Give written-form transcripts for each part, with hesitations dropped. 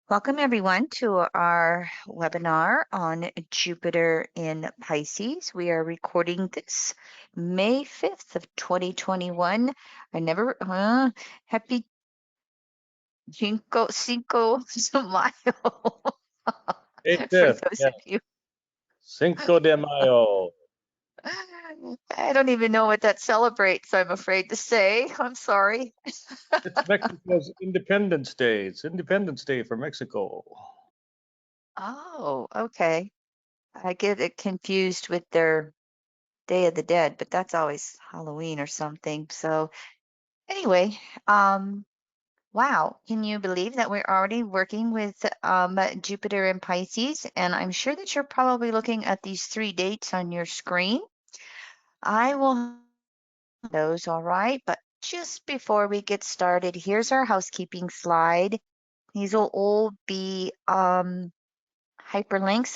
Welcome everyone to our webinar on Jupiter in Pisces. We are recording this May 5th of 2021. Happy Cinco de Mayo May for 5th, those yeah. of you. Cinco de Mayo. I don't even know what that celebrates, I'm afraid to say. I'm sorry. It's Mexico's Independence Day. It's Independence Day for Mexico. Oh, okay. I get it confused with their Day of the Dead, but that's always Halloween or something. So anyway, wow, can you believe that we're already working with Jupiter in Pisces? And I'm sure that you're probably looking at these 3 dates on your screen. I will those, all right, but just before we get started, here's our housekeeping slide. These will all be hyperlinks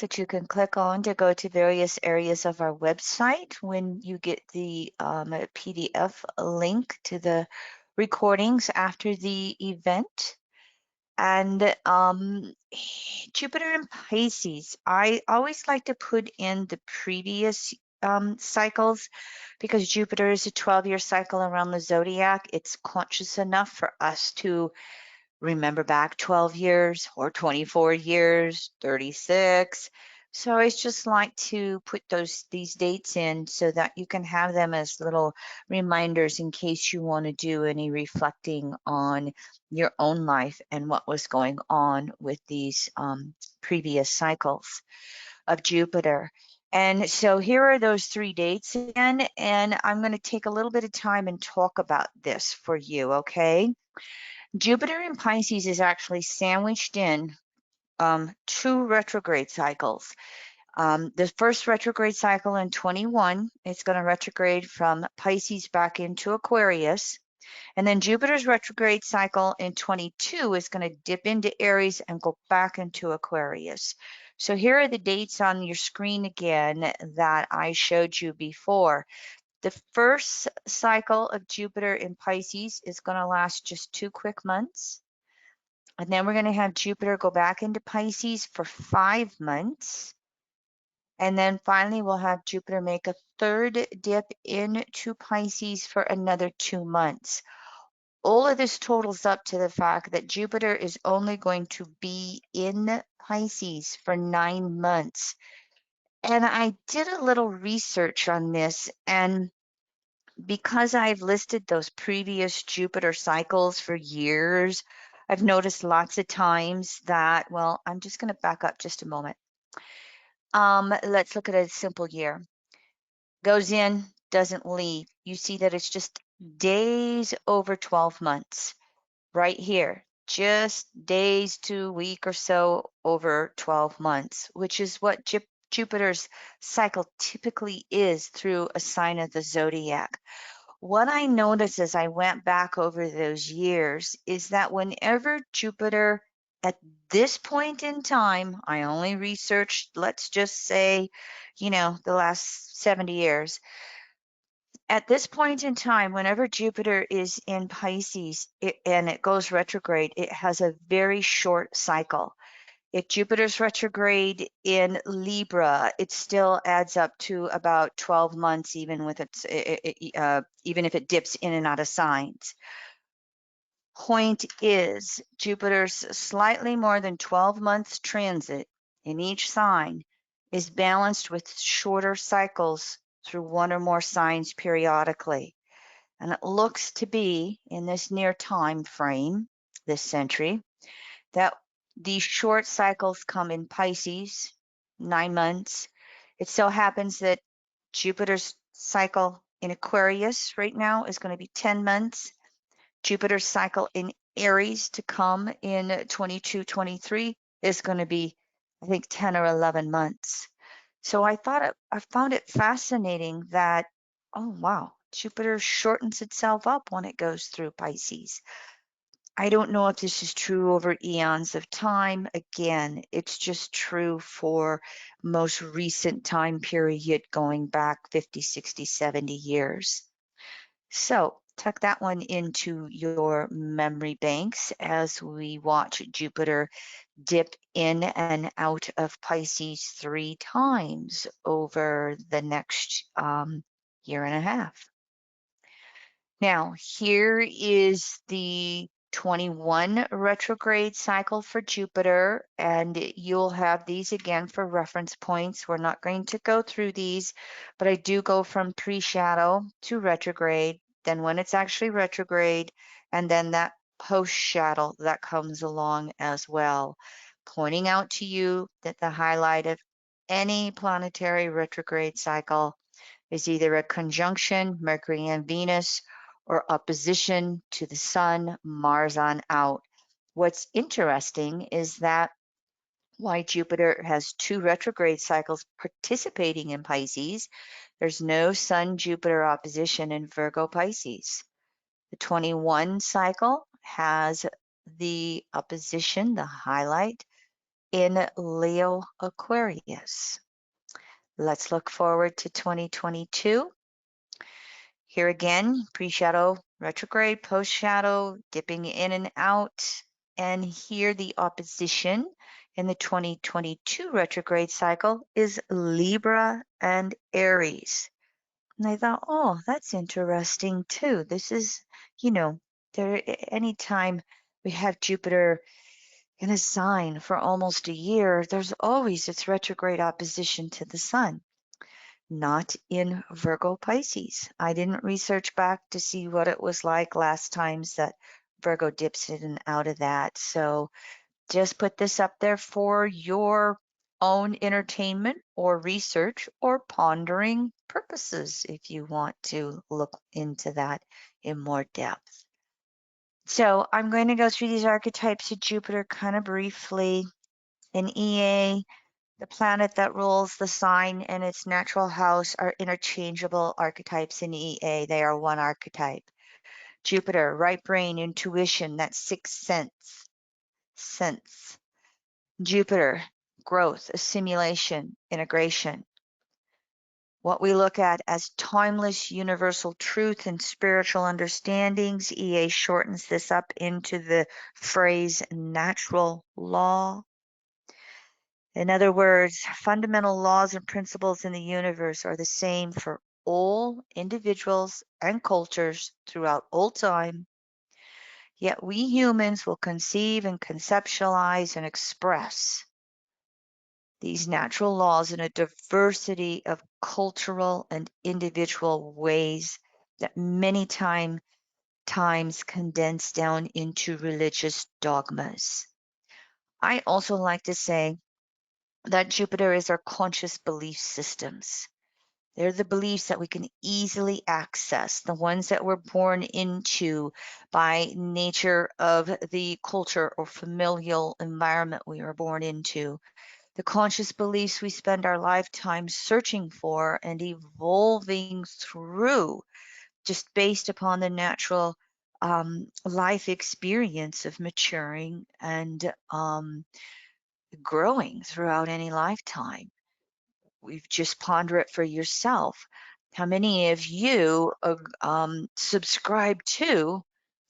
that you can click on to go to various areas of our website when you get the PDF link to the recordings after the event. And Jupiter in Pisces, I always like to put in the previous cycles because Jupiter is a 12-year cycle around the zodiac. It's conscious enough for us to remember back 12 years or 24 years, 36. So I just like to put these dates in so that you can have them as little reminders in case you want to do any reflecting on your own life and what was going on with these previous cycles of Jupiter. And so here are those 3 dates again, and I'm going to take a little bit of time and talk about this for you, okay? Jupiter in Pisces is actually sandwiched in 2 retrograde cycles. The first retrograde cycle in 21, it's going to retrograde from Pisces back into Aquarius. And then Jupiter's retrograde cycle in 22 is going to dip into Aries and go back into Aquarius. So here are the dates on your screen again that I showed you before. The first cycle of Jupiter in Pisces is going to last just 2 quick months. And then we're going to have Jupiter go back into Pisces for 5 months. And then finally, we'll have Jupiter make a third dip into Pisces for another 2 months. All of this totals up to the fact that Jupiter is only going to be in Pisces for 9 months. And I did a little research on this, and because I've listed those previous Jupiter cycles for years, I've noticed lots of times that, well, I'm just going to back up just a moment. Let's look at a simple year. Goes in, doesn't leave. You see that it's just days over 12 months right here. Just days to a week or so over 12 months, which is what Jupiter's cycle typically is through a sign of the zodiac. What I noticed as I went back over those years is that whenever Jupiter, at this point in time, I only researched, let's just say, the last 70 years. At this point in time, whenever Jupiter is in Pisces and it goes retrograde, it has a very short cycle. If Jupiter's retrograde in Libra, it still adds up to about 12 months, even with even if it dips in and out of signs. Point is, Jupiter's slightly more than 12 months transit in each sign is balanced with shorter cycles through one or more signs periodically. And it looks to be in this near time frame, this century, that these short cycles come in Pisces, 9 months. It so happens that Jupiter's cycle in Aquarius right now is going to be 10 months. Jupiter's cycle in Aries to come in 22, 23 is going to be, I think, 10 or 11 months. So I found it fascinating that, oh, wow, Jupiter shortens itself up when it goes through Pisces. I don't know if this is true over eons of time. Again, it's just true for most recent time period going back 50, 60, 70 years. So tuck that one into your memory banks as we watch Jupiter dip in and out of Pisces 3 times over the next year and a half. Now, here is the 21 retrograde cycle for Jupiter, and you'll have these again for reference points. We're not going to go through these, but I do go from pre-shadow to retrograde, then when it's actually retrograde, and then that post-shadow that comes along as well, pointing out to you that the highlight of any planetary retrograde cycle is either a conjunction, Mercury and Venus, or opposition to the Sun, Mars on out. What's interesting is that why Jupiter has 2 retrograde cycles participating in Pisces, there's no Sun Jupiter opposition in Virgo Pisces. The 21 cycle has the opposition, the highlight, in Leo Aquarius. Let's look forward to 2022. Here again, pre-shadow, retrograde, post-shadow, dipping in and out. And here the opposition in the 2022 retrograde cycle is Libra and Aries. And I thought, oh, that's interesting too. This is, there anytime we have Jupiter in a sign for almost a year, there's always its retrograde opposition to the sun. Not in Virgo Pisces. I didn't research back to see what it was like last times that Virgo dips in and out of that. So just put this up there for your own entertainment or research or pondering purposes if you want to look into that in more depth. So I'm going to go through these archetypes of Jupiter kind of briefly. In EA, the planet that rules the sign and its natural house are interchangeable archetypes in EA. They are one archetype. Jupiter, right brain, intuition, that's sixth sense. Jupiter, growth, assimilation, integration. What we look at as timeless universal truth and spiritual understandings, EA shortens this up into the phrase natural law. In other words, fundamental laws and principles in the universe are the same for all individuals and cultures throughout all time. Yet we humans will conceive and conceptualize and express these natural laws in a diversity of cultural and individual ways that many times condense down into religious dogmas. I also like to say that Jupiter is our conscious belief systems. They're the beliefs that we can easily access, the ones that we're born into by nature of the culture or familial environment we were born into. The conscious beliefs we spend our lifetime searching for and evolving through just based upon the natural life experience of maturing and growing throughout any lifetime. We've just ponder it for yourself. How many of you subscribe to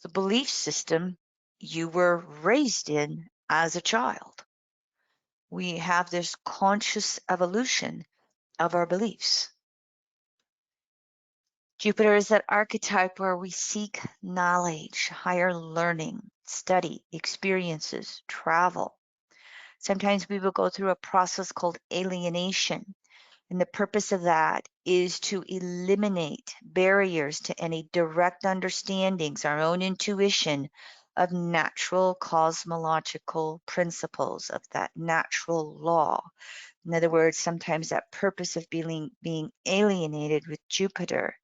the belief system you were raised in as a child? We have this conscious evolution of our beliefs. Jupiter is that archetype where we seek knowledge, higher learning, study, experiences, travel. Sometimes we will go through a process called alienation. And the purpose of that is to eliminate barriers to any direct understandings, our own intuition of natural cosmological principles, of that natural law. In other words, sometimes that purpose of being alienated with Jupiter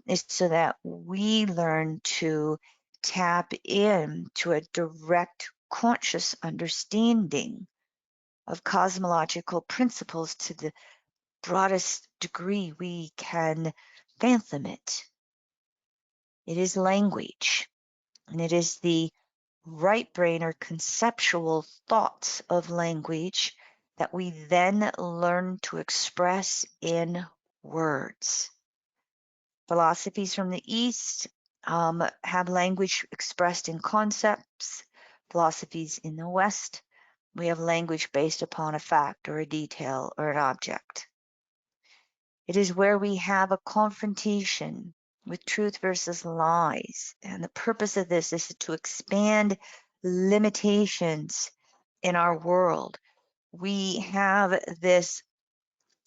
is so that we learn to tap in to a direct conscious understanding of cosmological principles to the broadest degree we can fathom it. It is language, and it is the right brain or conceptual thoughts of language that we then learn to express in words. Philosophies from the East have language expressed in concepts, philosophies in the West. We have language based upon a fact or a detail or an object. It is where we have a confrontation with truth versus lies. And the purpose of this is to expand limitations in our world. We have this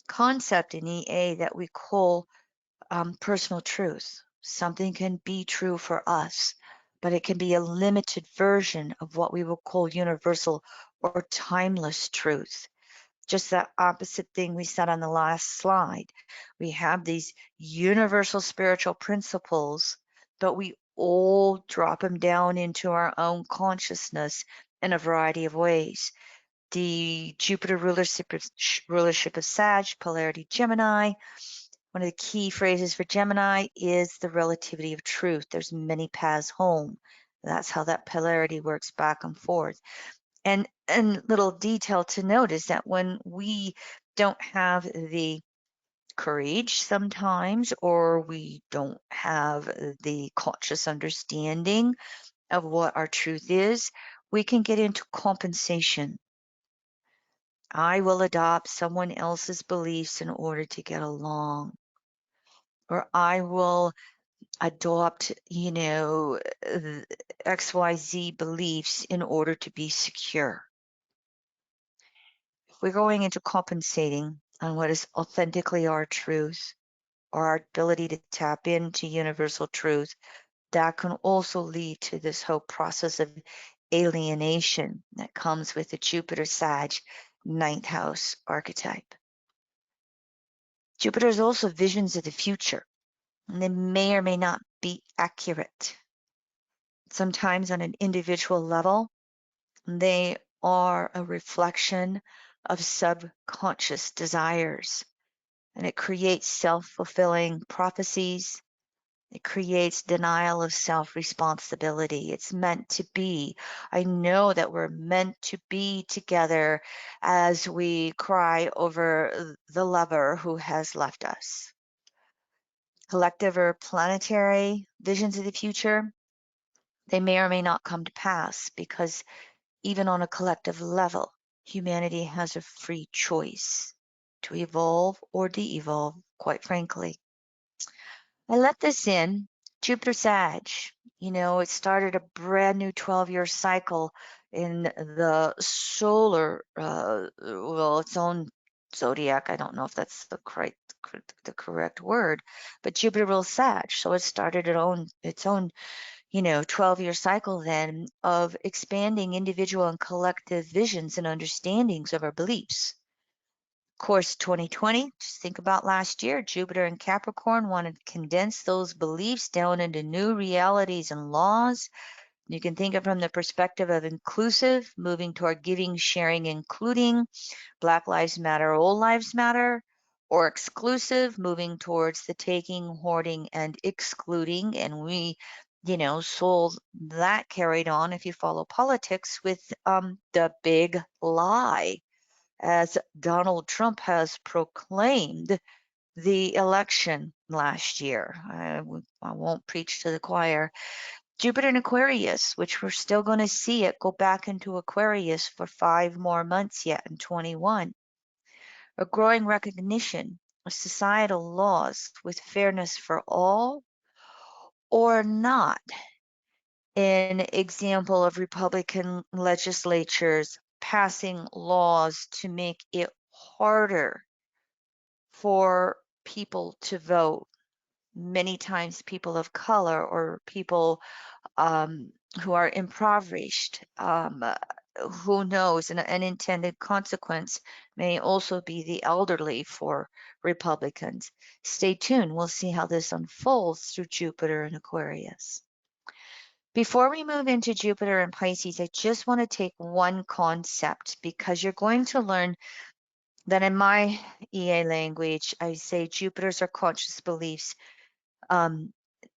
concept in EA that we call personal truth. Something can be true for us, but it can be a limited version of what we will call universal or timeless truth. Just the opposite thing we said on the last slide. We have these universal spiritual principles, but we all drop them down into our own consciousness in a variety of ways. The Jupiter rulership of Sag, polarity Gemini. One of the key phrases for Gemini is the relativity of truth. There's many paths home. That's how that polarity works back and forth. And little detail to note is that when we don't have the courage sometimes, or we don't have the conscious understanding of what our truth is, we can get into compensation. I will adopt someone else's beliefs in order to get along, or I will adopt, XYZ beliefs in order to be secure. We're going into compensating on what is authentically our truth or our ability to tap into universal truth. That can also lead to this whole process of alienation that comes with the Jupiter Sag ninth house archetype. Jupiter is also visions of the future, and they may or may not be accurate. Sometimes on an individual level, they are a reflection of subconscious desires, and it creates self-fulfilling prophecies. It creates denial of self-responsibility. It's meant to be. I know that we're meant to be together as we cry over the lover who has left us. Collective or planetary visions of the future, they may or may not come to pass because even on a collective level, humanity has a free choice to evolve or de-evolve, quite frankly. I let this in. Jupiter Sag, it started a brand new 12-year cycle in the solar, its own zodiac. I don't know if that's the correct word, but Jupiter rules Sag. So it started its own 12-year cycle then of expanding individual and collective visions and understandings of our beliefs. Of course, 2020, just think about last year, Jupiter and Capricorn wanted to condense those beliefs down into new realities and laws. You can think of it from the perspective of inclusive, moving toward giving, sharing, including, Black Lives Matter, All Lives Matter, or exclusive, moving towards the taking, hoarding, and excluding. And we, saw that carried on, if you follow politics, with the big lie, as Donald Trump has proclaimed the election last year. I won't preach to the choir. Jupiter in Aquarius, which we're still going to see it go back into Aquarius for 5 more months yet in 21. A growing recognition of societal laws with fairness for all or not. An example of Republican legislatures passing laws to make it harder for people to vote. Many times people of color or people who are impoverished. Who knows? An unintended consequence may also be the elderly for Republicans. Stay tuned. We'll see how this unfolds through Jupiter and Aquarius. Before we move into Jupiter and Pisces, I just want to take one concept because you're going to learn that in my EA language, I say Jupiter's our conscious beliefs.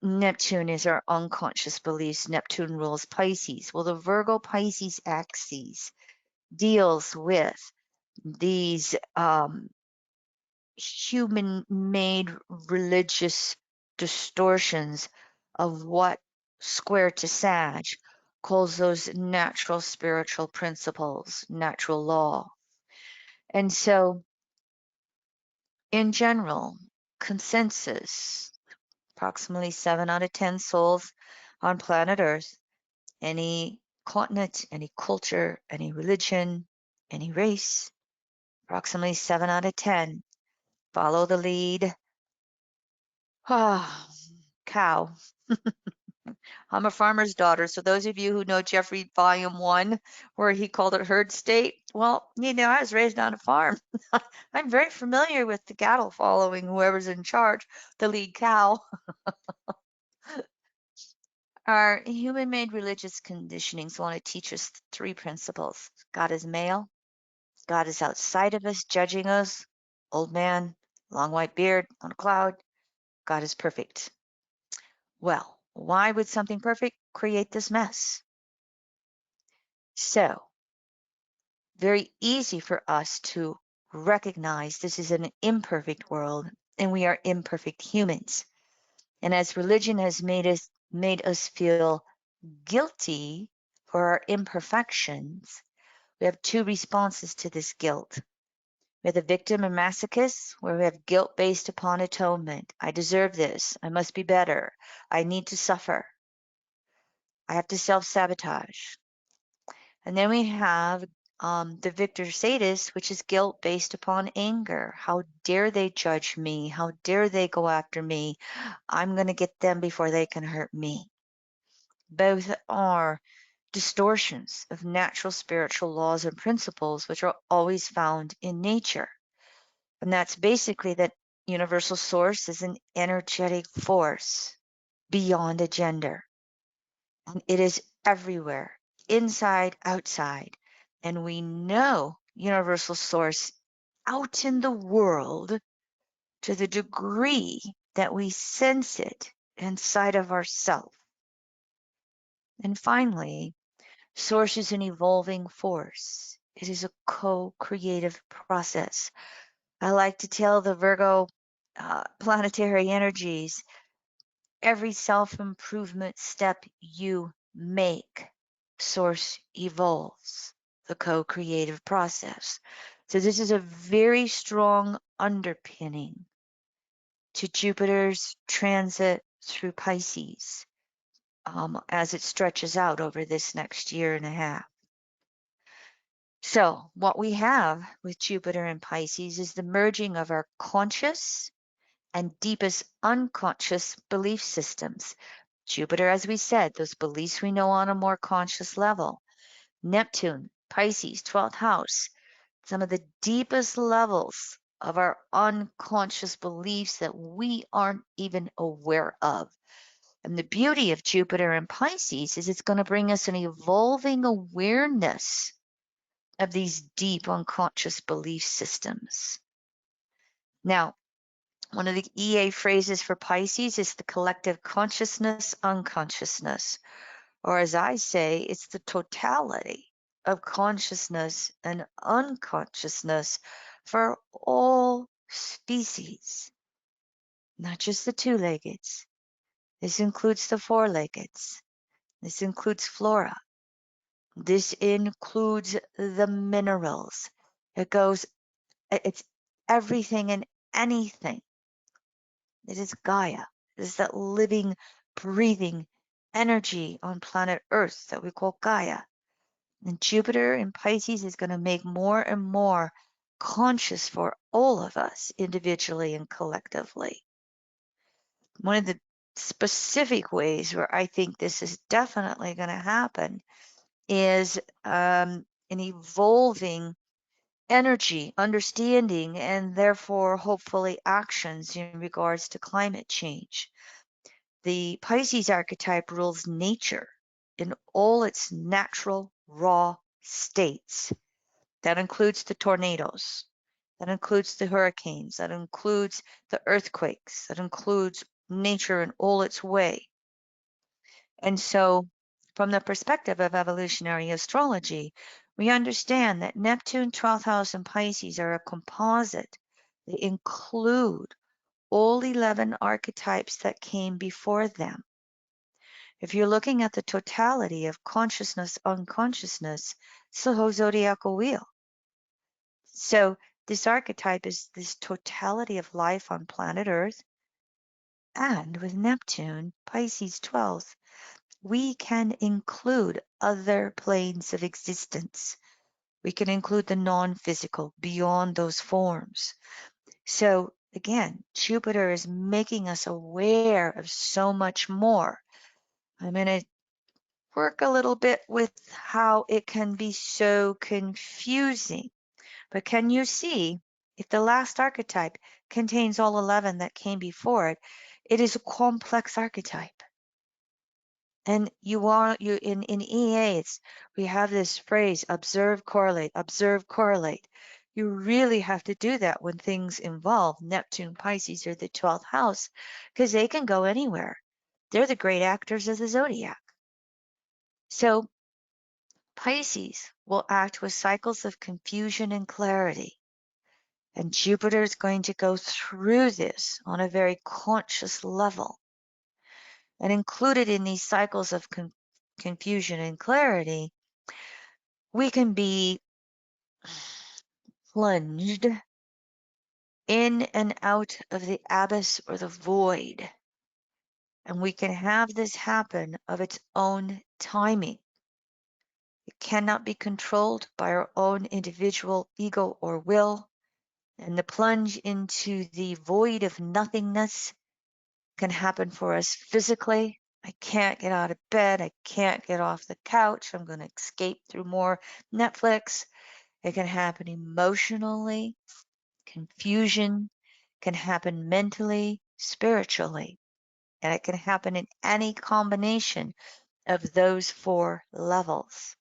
Neptune is our unconscious beliefs. Neptune rules Pisces. Well, the Virgo Pisces axis deals with these human-made religious distortions of what square to Sag calls those natural spiritual principles, natural law. And so, in general, consensus, approximately 7 out of 10 souls on planet Earth, any continent, any culture, any religion, any race, approximately 7 out of 10 follow the lead. Ah, cow. I'm a farmer's daughter, so those of you who know Jeffrey Volume 1, where he called it herd state, well, I was raised on a farm. I'm very familiar with the cattle following whoever's in charge, the lead cow. Our human-made religious conditionings want to teach us 3 principles. God is male. God is outside of us, judging us. Old man, long white beard on a cloud. God is perfect. Well, why would something perfect create this mess? So, very easy for us to recognize this is an imperfect world and we are imperfect humans. And as religion has made us feel guilty for our imperfections, we have 2 responses to this guilt. We have the victim and masochist, where we have guilt based upon atonement. I deserve this. I must be better. I need to suffer. I have to self-sabotage. And then we have the victor sadist, which is guilt based upon anger. How dare they judge me? How dare they go after me? I'm going to get them before they can hurt me. Both are distortions of natural spiritual laws and principles, which are always found in nature. And that's basically that universal source is an energetic force beyond a gender. And it is everywhere, inside, outside. And we know universal source out in the world to the degree that we sense it inside of ourselves. And finally, source is an evolving force. It is a co-creative process. I like to tell the Virgo planetary energies, every self-improvement step you make, source evolves the co-creative process. So this is a very strong underpinning to Jupiter's transit through Pisces as it stretches out over this next year and a half. So what we have with Jupiter and Pisces is the merging of our conscious and deepest unconscious belief systems. Jupiter, as we said, those beliefs we know on a more conscious level. Neptune, Pisces, 12th house, some of the deepest levels of our unconscious beliefs that we aren't even aware of. And the beauty of Jupiter and Pisces is it's going to bring us an evolving awareness of these deep unconscious belief systems. Now, one of the EA phrases for Pisces is the collective consciousness, unconsciousness, or as I say, it's the totality of consciousness and unconsciousness for all species, not just the 2-leggeds. This includes the 4-leggeds. This includes flora. This includes the minerals. It's everything and anything. It is Gaia. It is that living, breathing energy on planet Earth that we call Gaia. And Jupiter in Pisces is going to make more and more conscious for all of us individually and collectively. One of the specific ways where I think this is definitely going to happen is an evolving energy, understanding, and therefore hopefully actions in regards to climate change. The Pisces archetype rules nature in all its natural, raw states. That includes the tornadoes. That includes the hurricanes. That includes the earthquakes. That includes nature in all its way. And so, from the perspective of evolutionary astrology, we understand that Neptune, 12th house, and Pisces are a composite. They include all 11 archetypes that came before them. If you're looking at the totality of consciousness, unconsciousness, it's the whole zodiacal wheel. So this archetype is this totality of life on planet Earth. And with Neptune, Pisces 12th, we can include other planes of existence. We can include the non-physical beyond those forms. So again, Jupiter is making us aware of so much more. I'm going to work a little bit with how it can be so confusing. But can you see if the last archetype contains all 11 that came before it, it is a complex archetype. And you in EA, we have this phrase, observe, correlate, observe, correlate. You really have to do that when things involve Neptune, Pisces, or the 12th house, because they can go anywhere. They're the great actors of the zodiac. So Pisces will act with cycles of confusion and clarity. And Jupiter is going to go through this on a very conscious level. And included in these cycles of confusion and clarity, we can be plunged in and out of the abyss or the void. And we can have this happen of its own timing. It cannot be controlled by our own individual ego or will. And the plunge into the void of nothingness can happen for us physically. I can't get out of bed. I can't get off the couch. I'm going to escape through more Netflix. It can happen emotionally. Confusion can happen mentally, spiritually, and it can happen in any combination of those 4 levels.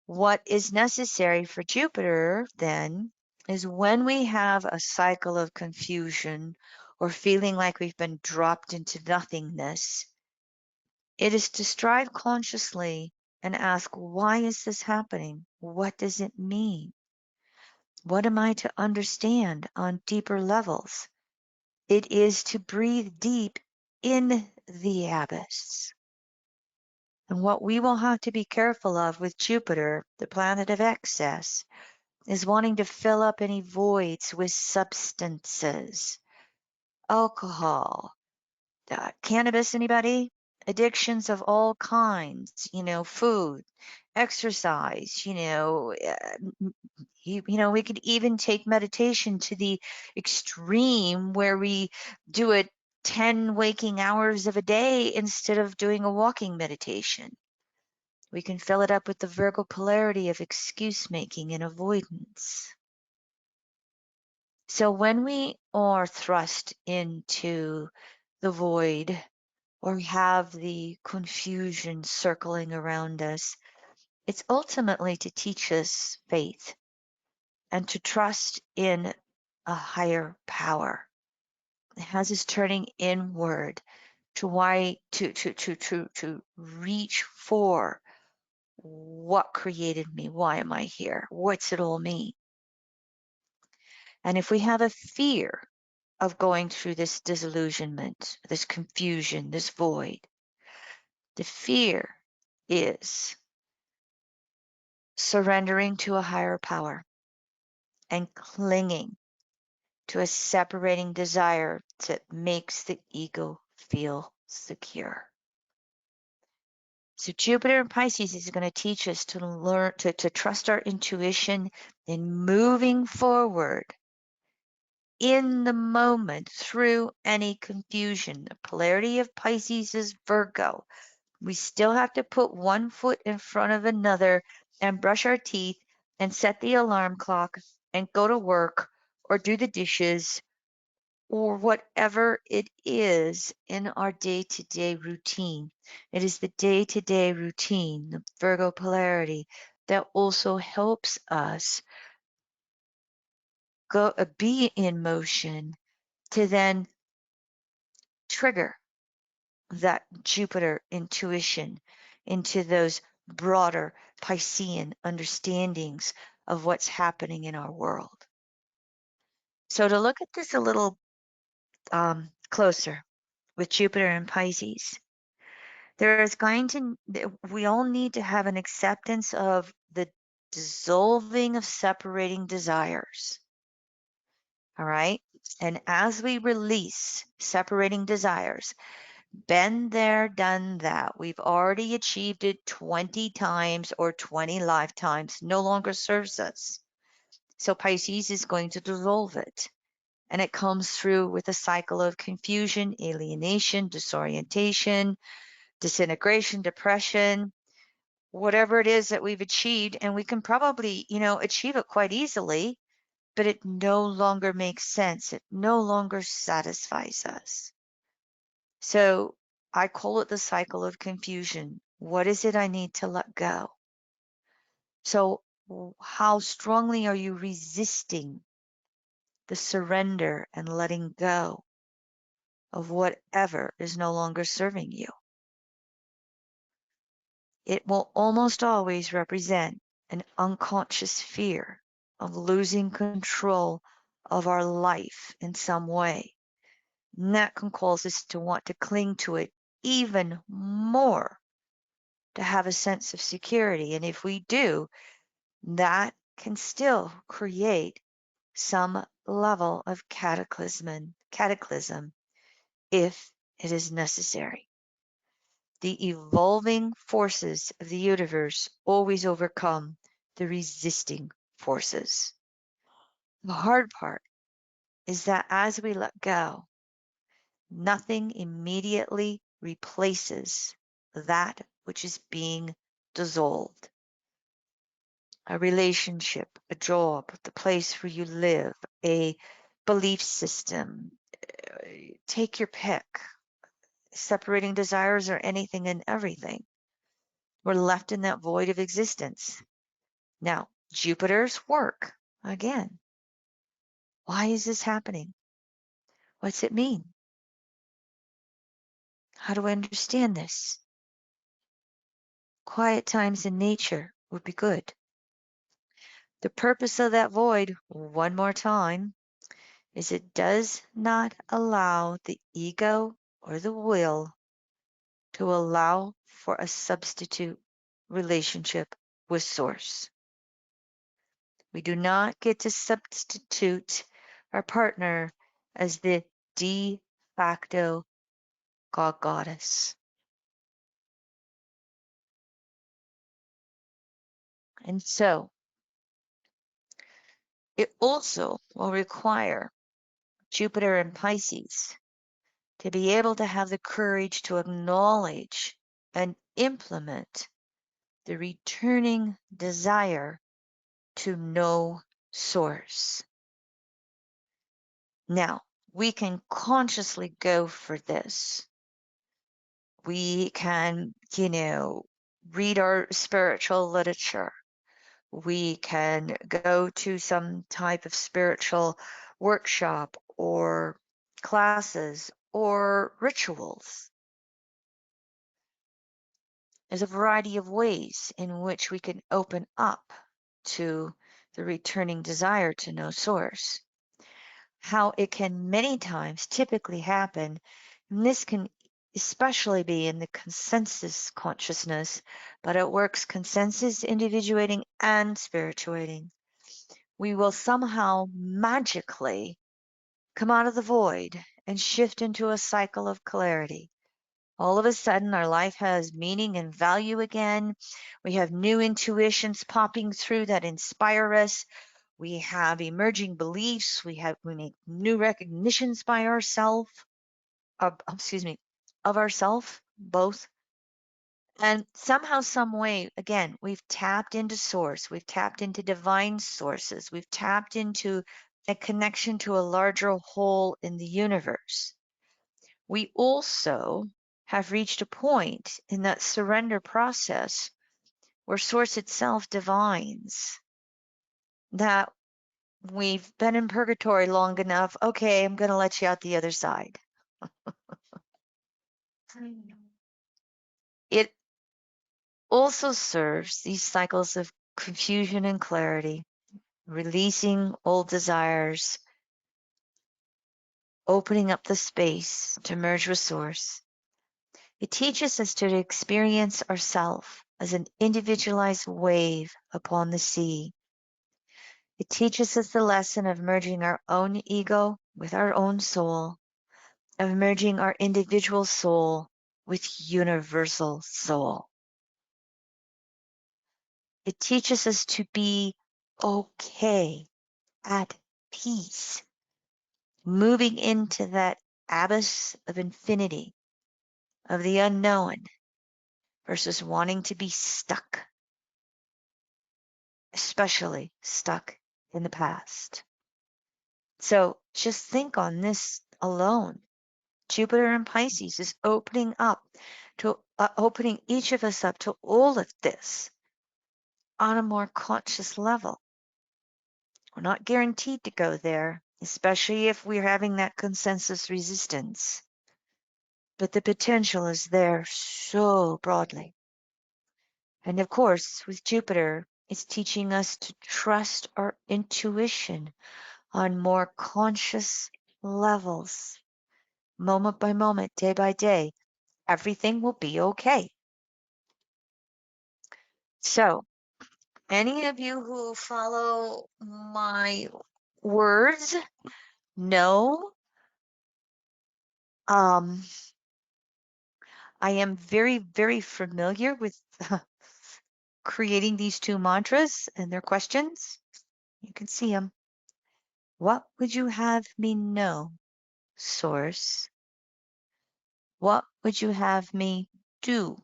What is necessary for Jupiter then is when we have a cycle of confusion or feeling like we've been dropped into nothingness, it is to strive consciously and ask, why is this happening? What does it mean? What am I to understand on deeper levels? It is to breathe deep in the abyss. And what we will have to be careful of with Jupiter, the planet of excess, is wanting to fill up any voids with substances, alcohol, cannabis, anybody? Addictions of all kinds, food, exercise, we could even take meditation to the extreme where we do it 10 waking hours of a day instead of doing a walking meditation. We can fill it up with the Virgo polarity of excuse making and avoidance. So when we are thrust into the void or have the confusion circling around us, it's ultimately to teach us faith and to trust in a higher power. It has us turning inward to reach for what created me, why am I here, what's it all mean? And if we have a fear of going through this disillusionment, this confusion, this void, the fear is surrendering to a higher power and clinging to a separating desire that makes the ego feel secure. So Jupiter in Pisces is going to teach us to learn to trust our intuition in moving forward in the moment through any confusion. The polarity of Pisces is Virgo. We still have to put one foot in front of another and brush our teeth and set the alarm clock and go to work or do the dishes or whatever it is in our day-to-day routine. It is the day-to-day routine, the Virgo polarity, that also helps us be in motion to then trigger that Jupiter intuition into those broader Piscean understandings of what's happening in our world. So to look at this a little closer with Jupiter and Pisces, There's going to, we all need to have an acceptance of the dissolving of separating desires. All right. And as we release separating desires, been there, done that. We've already achieved it 20 times or 20 lifetimes, no longer serves us. So Pisces is going to dissolve it. And it comes through with a cycle of confusion, alienation, disorientation, disintegration, depression, whatever it is that we've achieved. And we can probably, achieve it quite easily, but it no longer makes sense. It no longer satisfies us. So I call it the cycle of confusion. What is it I need to let go? So how strongly are you resisting the surrender and letting go of whatever is no longer serving you? It will almost always represent an unconscious fear of losing control of our life in some way. And that can cause us to want to cling to it even more to have a sense of security. And if we do, that can still create some level of cataclysm if it is necessary. The evolving forces of the universe always overcome the resisting forces. The hard part is that as we let go, nothing immediately replaces that which is being dissolved. A relationship, a job, the place where you live, a belief system, take your pick, separating desires or anything and everything. We're left in that void of existence. Now, Jupiter's work, again, why is this happening? What's it mean? How do I understand this? Quiet times in nature would be good. The purpose of that void, one more time, is it does not allow the ego or the will to allow for a substitute relationship with Source. We do not get to substitute our partner as the de facto God Goddess. And so it also will require Jupiter and Pisces to be able to have the courage to acknowledge and implement the returning desire to know Source. Now, we can consciously go for this. We can, read our spiritual literature. We can go to some type of spiritual workshop or classes or rituals. There's a variety of ways in which we can open up to the returning desire to know Source. How it can many times typically happen, and this can especially be in the consensus consciousness, but it works consensus, individuating, and spirituating. We will somehow magically come out of the void and shift into a cycle of clarity. All of a sudden, our life has meaning and value again. We have new intuitions popping through that inspire us. We have emerging beliefs. We make new recognitions by ourselves, of ourself, both. And somehow, some way, again, we've tapped into Source. We've tapped into divine sources. We've tapped into a connection to a larger whole in the universe. We also have reached a point in that surrender process where Source itself divines that we've been in purgatory long enough. Okay, I'm going to let you out the other side. It also serves these cycles of confusion and clarity, releasing old desires, opening up the space to merge with Source. It teaches us to experience ourselves as an individualized wave upon the sea. It teaches us the lesson of merging our own ego with our own soul, of merging our individual soul with universal soul. It teaches us to be okay, at peace, moving into that abyss of infinity, of the unknown, versus wanting to be stuck, especially stuck in the past. So just think on this alone. Jupiter in Pisces is opening each of us up to all of this on a more conscious level. We're not guaranteed to go there, especially if we're having that consensus resistance. But the potential is there so broadly. And of course, with Jupiter, it's teaching us to trust our intuition on more conscious levels. Moment by moment, day by day, everything will be okay. So, any of you who follow my words know I am very, very familiar with creating these two mantras and their questions. You can see them. What would you have me know, Source? What would you have me do,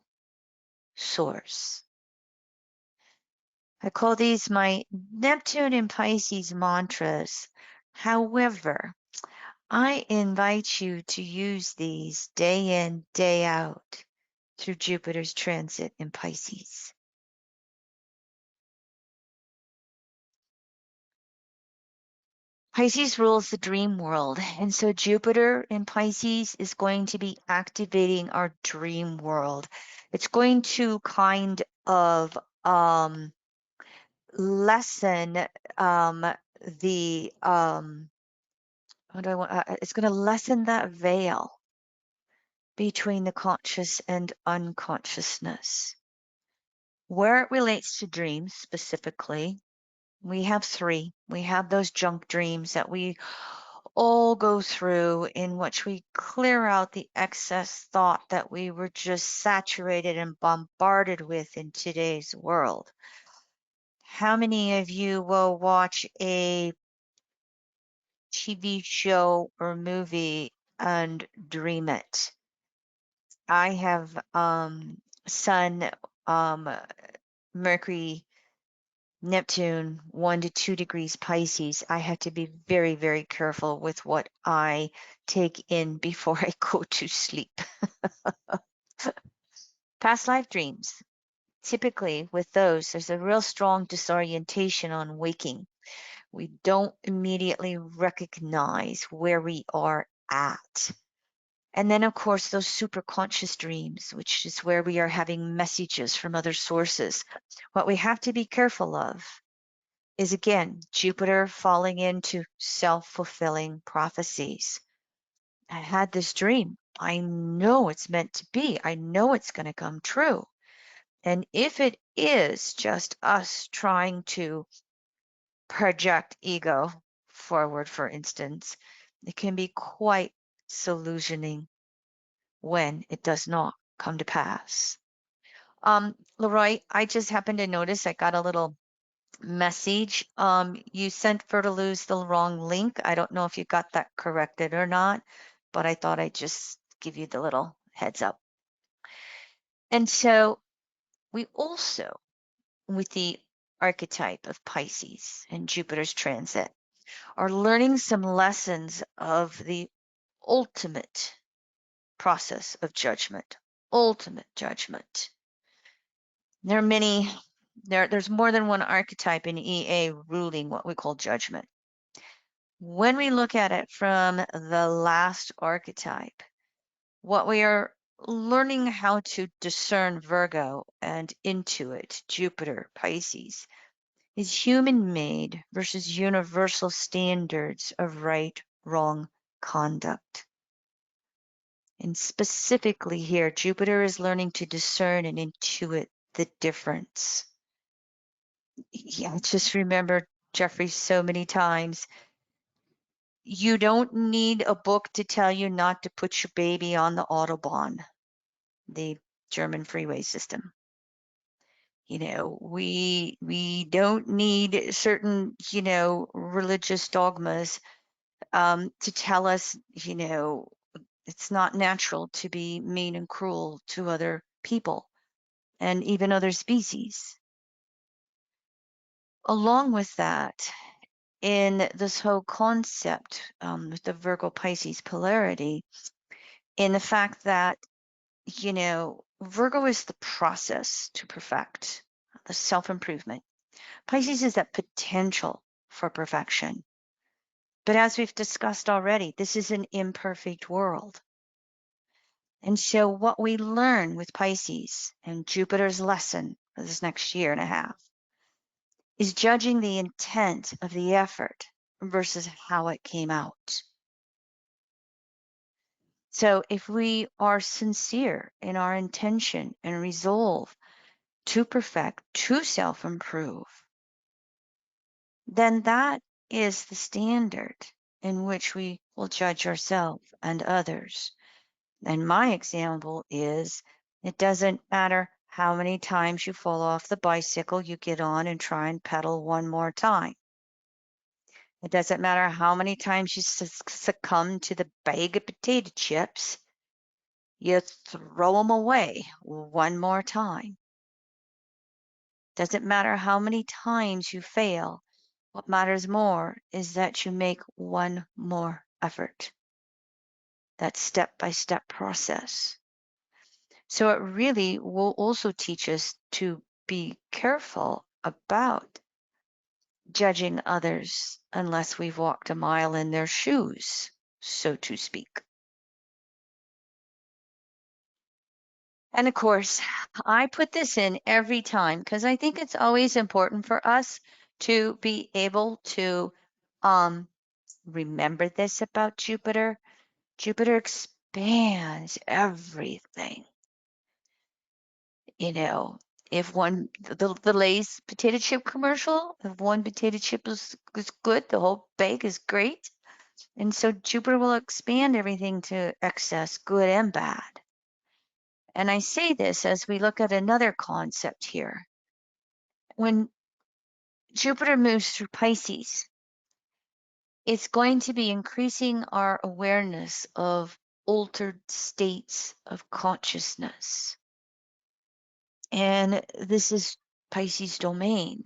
Source? I call these my Neptune and Pisces mantras. However, I invite you to use these day in, day out through Jupiter's transit in Pisces. Pisces rules the dream world, and so Jupiter in Pisces is going to be activating our dream world. It's going to kind of lessen the what do I want? It's going to lessen that veil between the conscious and unconsciousness. Where it relates to dreams specifically, we have three. We have those junk dreams that we all go through, in which we clear out the excess thought that we were just saturated and bombarded with in today's world. How many of you will watch a TV show or movie and dream it? I have Sun, Mercury, Neptune, 1 to 2 degrees Pisces. I have to be very, very careful with what I take in before I go to sleep. Past life dreams. Typically, with those, there's a real strong disorientation on waking. We don't immediately recognize where we are at. And then, of course, those super conscious dreams, which is where we are having messages from other sources. What we have to be careful of is, again, Jupiter falling into self-fulfilling prophecies. I had this dream. I know it's meant to be. I know it's going to come true. And if it is just us trying to project ego forward, for instance, it can be quite disillusioning when it does not come to pass. Leroy, I just happened to notice I got a little message. You sent Fertiluse the wrong link. I don't know if you got that corrected or not, but I thought I'd just give you the little heads up. And so we also, with the archetype of Pisces and Jupiter's transit, are learning some lessons of the ultimate process of judgment. Ultimate judgment. There are many, there's more than one archetype in EA ruling what we call judgment. When we look at it from the last archetype, what we are learning how to discern Virgo and Intuit, Jupiter, Pisces, is human-made versus universal standards of right, wrong conduct. And specifically here, Jupiter is learning to discern and intuit the difference. Yeah, just remember, Jeffrey, so many times, you don't need a book to tell you not to put your baby on the Autobahn, the German freeway system. You know, we don't need certain, you know, religious dogmas to tell us, you know, it's not natural to be mean and cruel to other people and even other species. Along with that, in this whole concept with the Virgo Pisces polarity, in the fact that, you know, Virgo is the process to perfect, the self-improvement. Pisces is that potential for perfection. But as we've discussed already, this is an imperfect world. And so what we learn with Pisces and Jupiter's lesson for this next year and a half is judging the intent of the effort versus how it came out. So if we are sincere in our intention and resolve to perfect, to self-improve, then that is the standard in which we will judge ourselves and others. And my example is, it doesn't matter how many times you fall off the bicycle, you get on and try and pedal one more time. It doesn't matter how many times you succumb to the bag of potato chips, you throw them away one more time. Doesn't matter how many times you fail. What matters more is that you make one more effort. That step-by-step process. So it really will also teach us to be careful about judging others unless we've walked a mile in their shoes, so to speak. And of course, I put this in every time because I think it's always important for us to be able to remember this about Jupiter. Jupiter expands everything. You know, if one, the Lay's potato chip commercial, if one potato chip is good, the whole bag is great. And so Jupiter will expand everything to excess, good and bad. And I say this as we look at another concept here. When Jupiter moves through Pisces, it's going to be increasing our awareness of altered states of consciousness. And this is Pisces domain,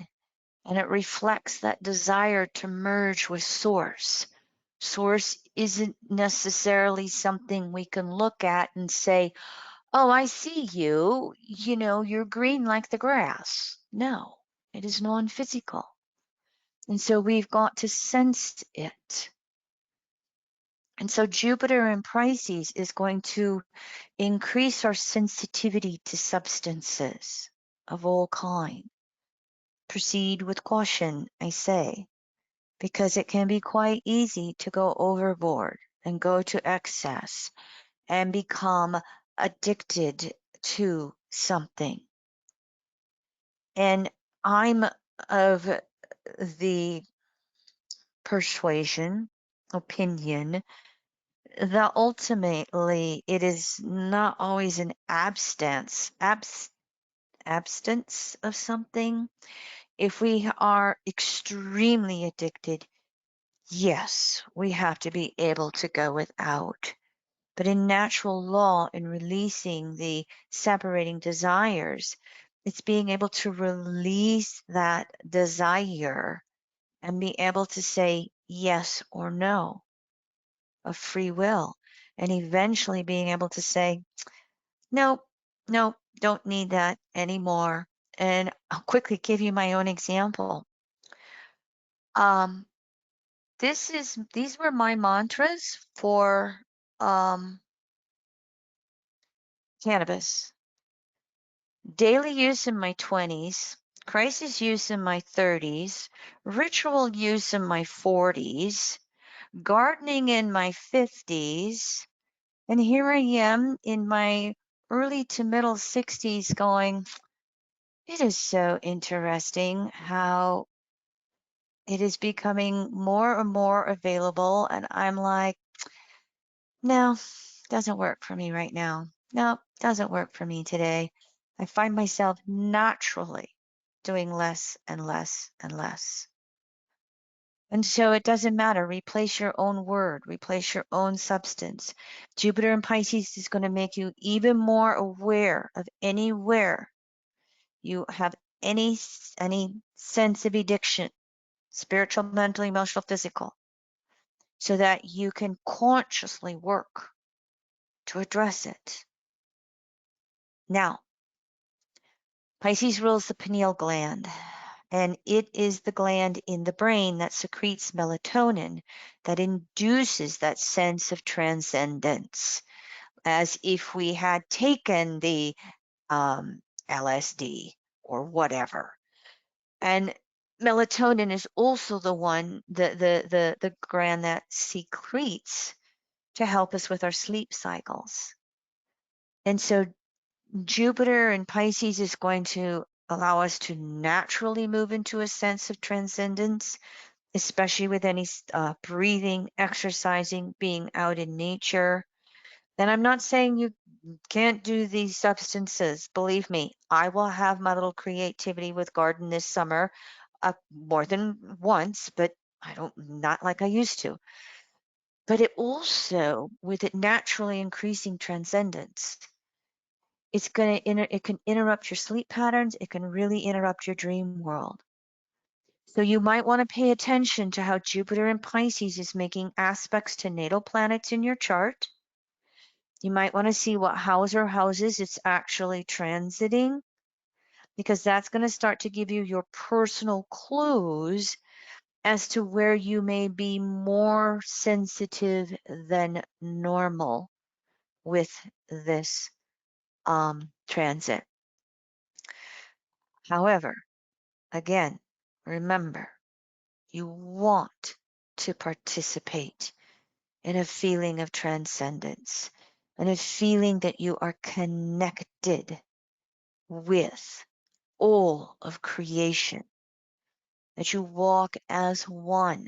and it reflects that desire to merge with Source. Source isn't necessarily something we can look at and say, oh, I see you, you know, you're green like the grass. No, it is non-physical. And so we've got to sense it. And so Jupiter in Pisces is going to increase our sensitivity to substances of all kind. Proceed with caution, I say, because it can be quite easy to go overboard and go to excess and become addicted to something. And I'm of the persuasion, opinion, that ultimately it is not always an abstinence of something. If we are extremely addicted, yes, we have to be able to go without. But in natural law, in releasing the separating desires, it's being able to release that desire and be able to say yes or no of free will, and eventually being able to say, nope, nope, don't need that anymore. And I'll quickly give you my own example. Um, these were my mantras for cannabis. Daily use in my 20s, crisis use in my 30s, ritual use in my 40s, gardening in my 50s, And here I am in my early to middle 60s going, it is so interesting how it is becoming more and more available. And I'm like, no, doesn't work for me right now. No, doesn't work for me today. I find myself naturally doing less and less and less. And so it doesn't matter. Replace your own word, replace your own substance. Jupiter in Pisces is going to make you even more aware of anywhere you have any sense of addiction, spiritual, mental, emotional, physical, so that you can consciously work to address it. Now, Pisces rules the pineal gland, and it is the gland in the brain that secretes melatonin that induces that sense of transcendence, as if we had taken the LSD or whatever. And melatonin is also the one, the gland that secretes to help us with our sleep cycles. And so Jupiter in Pisces is going to allow us to naturally move into a sense of transcendence, especially with any breathing, exercising, being out in nature. And I'm not saying you can't do these substances. Believe me, I will have my little creativity with garden this summer, more than once, but not like I used to. But it also, with it naturally increasing transcendence, it can interrupt your sleep patterns. It can really interrupt your dream world. So you might want to pay attention to how Jupiter in Pisces is making aspects to natal planets in your chart. You might want to see what house or houses it's actually transiting, because that's going to start to give you your personal clues as to where you may be more sensitive than normal with this transit. However, again, remember, you want to participate in a feeling of transcendence and a feeling that you are connected with all of creation, that you walk as one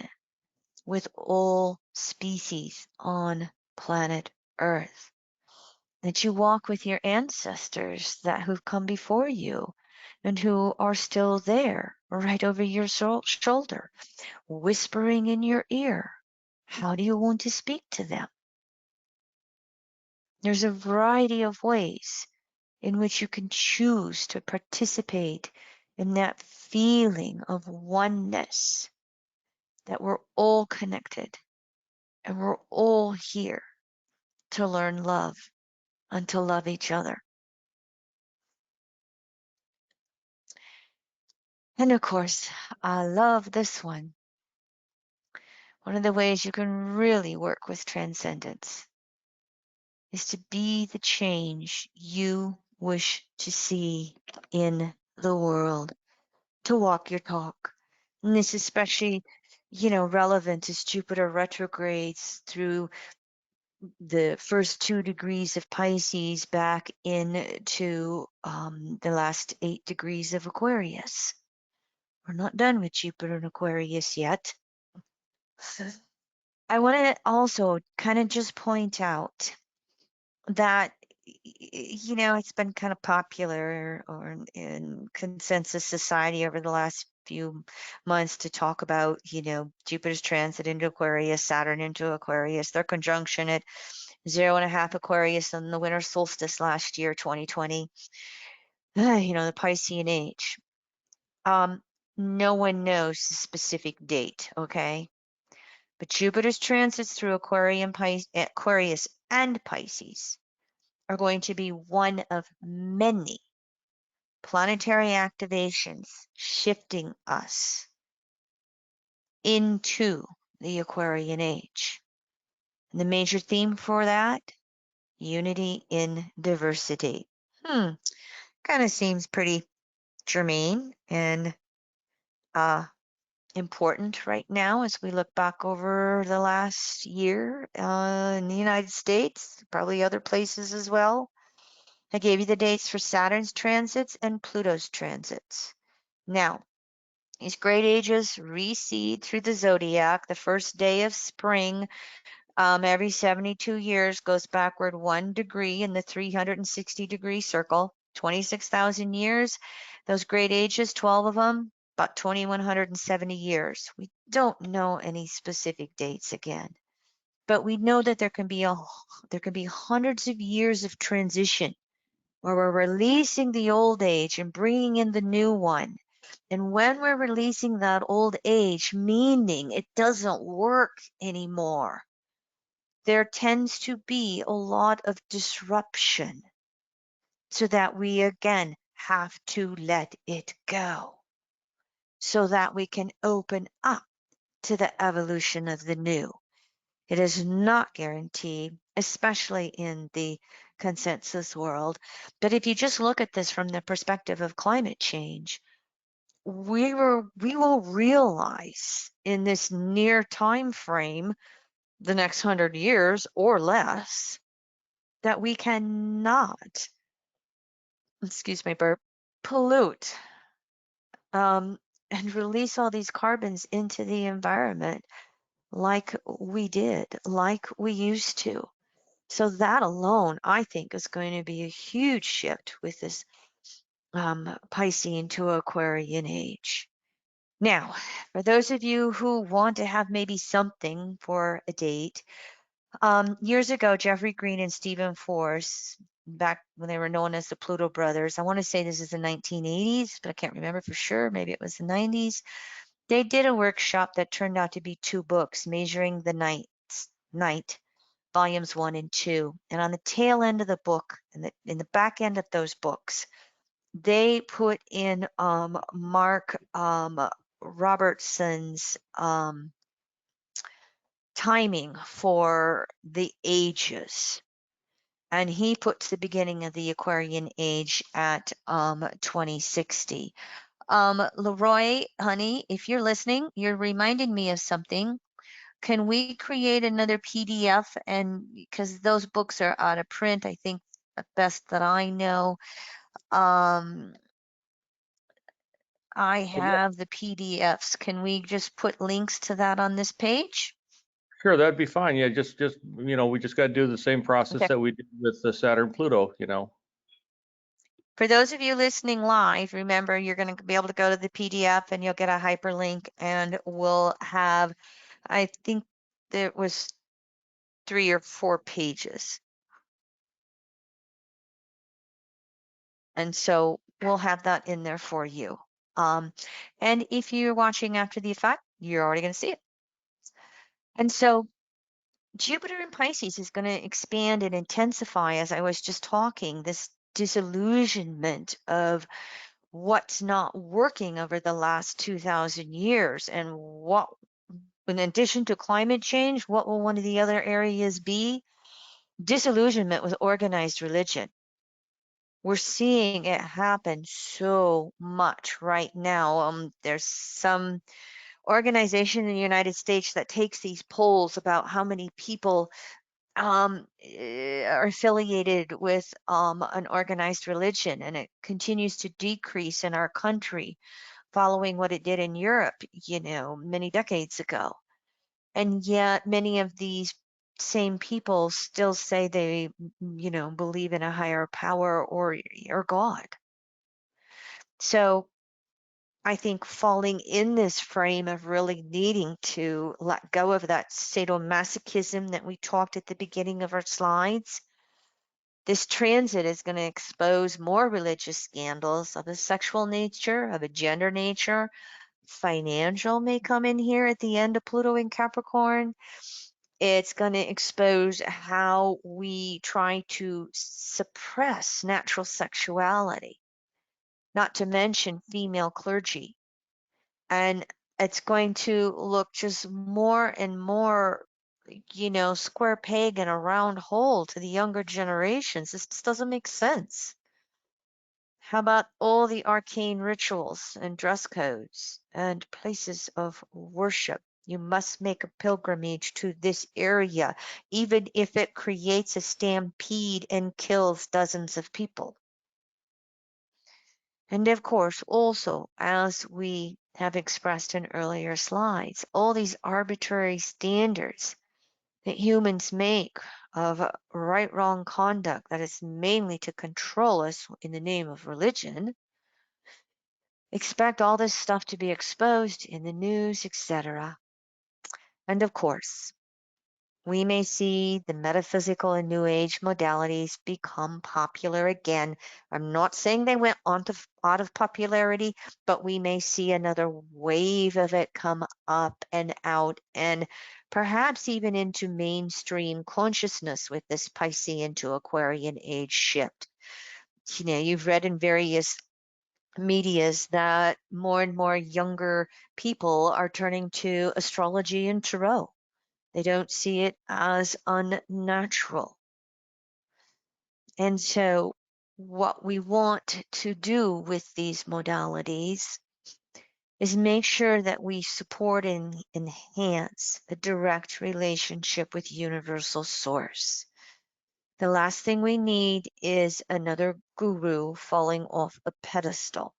with all species on planet Earth, that you walk with your ancestors who've come before you and who are still there right over your shoulder, whispering in your ear. How do you want to speak to them? There's a variety of ways in which you can choose to participate in that feeling of oneness, that we're all connected and we're all here to learn love and to love each other. And of course, I love this one. One of the ways you can really work with transcendence is to be the change you wish to see in the world, to walk your talk. And this is especially, relevant as Jupiter retrogrades through the first 2 degrees of Pisces back into the last 8 degrees of Aquarius. We're not done with Jupiter and Aquarius yet. I want to also kind of just point out that it's been kind of popular or in consensus society over the last few months to talk about, Jupiter's transit into Aquarius, Saturn into Aquarius, their conjunction at 0.5 Aquarius on the winter solstice last year, 2020, the Piscean Age. No one knows the specific date, okay? But Jupiter's transits through Aquarius and Pisces are going to be one of many planetary activations shifting us into the Aquarian Age. And the major theme for that, unity in diversity. Kind of seems pretty germane and important right now as we look back over the last year in the United States, probably other places as well. I gave you the dates for Saturn's transits and Pluto's transits. Now, these great ages recede through the zodiac. The first day of spring every 72 years goes backward 1 degree in the 360-degree circle. 26,000 years. Those great ages, 12 of them, about 2,170 years. We don't know any specific dates again, but we know that there can be hundreds of years of transition where we're releasing the old age and bringing in the new one. And when we're releasing that old age, meaning it doesn't work anymore, there tends to be a lot of disruption so that we again have to let it go so that we can open up to the evolution of the new. It is not guaranteed, especially in the consensus world. But if you just look at this from the perspective of climate change, we will realize in this near time frame, the next 100 years or less, that we cannot, excuse my burp, pollute and release all these carbons into the environment like we did, like we used to. So that alone, I think, is going to be a huge shift with this Piscean to Aquarian age. Now, for those of you who want to have maybe something for a date, years ago, Jeffrey Green and Stephen Force, back when they were known as the Pluto Brothers, I want to say this is the 1980s, but I can't remember for sure. Maybe it was the 90s. They did a workshop that turned out to be 2 books, Measuring the Night, volumes 1 and 2. And on the tail end of the book, in the back end of those books, they put in Mark Robertson's timing for the ages. And he puts the beginning of the Aquarian age at 2060. Leroy, honey, if you're listening, you're reminding me of something. Can we create another PDF? And because those books are out of print, I think the best that I know. I Well, yeah, have the PDFs. Can we just put links to that on this page? sure, that'd be fine. Yeah, just we just got to do the same process Okay. that we did with the Saturn Pluto. For those of you listening live, remember you're going to be able to go to the PDF and you'll get a hyperlink, and we'll have, I think there was 3 or 4 pages. And so we'll have that in there for you. And if you're watching after the effect, you're already going to see it. And so Jupiter in Pisces is going to expand and intensify, as I was just talking, this disillusionment of what's not working over the last 2,000 years. And what, in addition to climate change, what will one of the other areas be? Disillusionment with organized religion. We're seeing it happen so much right now. There's some organization in the United States that takes these polls about how many people are affiliated with an organized religion, and it continues to decrease in our country following what it did in Europe, many decades ago. And yet many of these same people still say they, believe in a higher power or God. So I think falling in this frame of really needing to let go of that sadomasochism that we talked at the beginning of our slides, this transit is going to expose more religious scandals of a sexual nature, of a gender nature. Financial may come in here at the end of Pluto in Capricorn. It's going to expose how we try to suppress natural sexuality, not to mention female clergy. And it's going to look just more and more, square peg in a round hole to the younger generations. This just doesn't make sense. How about all the arcane rituals and dress codes and places of worship? You must make a pilgrimage to this area, even if it creates a stampede and kills dozens of people. And of course, also, as we have expressed in earlier slides, all these arbitrary standards that humans make of right wrong conduct that is mainly to control us in the name of religion, expect all this stuff to be exposed in the news, etc. And of course, we may see the metaphysical and New Age modalities become popular again. I'm not saying they went out of popularity, but we may see another wave of it come up and out, and perhaps even into mainstream consciousness with this Piscean to Aquarian age shift. You know, you've read in various medias that more and more younger people are turning to astrology and tarot. They don't see it as unnatural. And so, what we want to do with these modalities is make sure that we support and enhance a direct relationship with Universal Source. The last thing we need is another guru falling off a pedestal.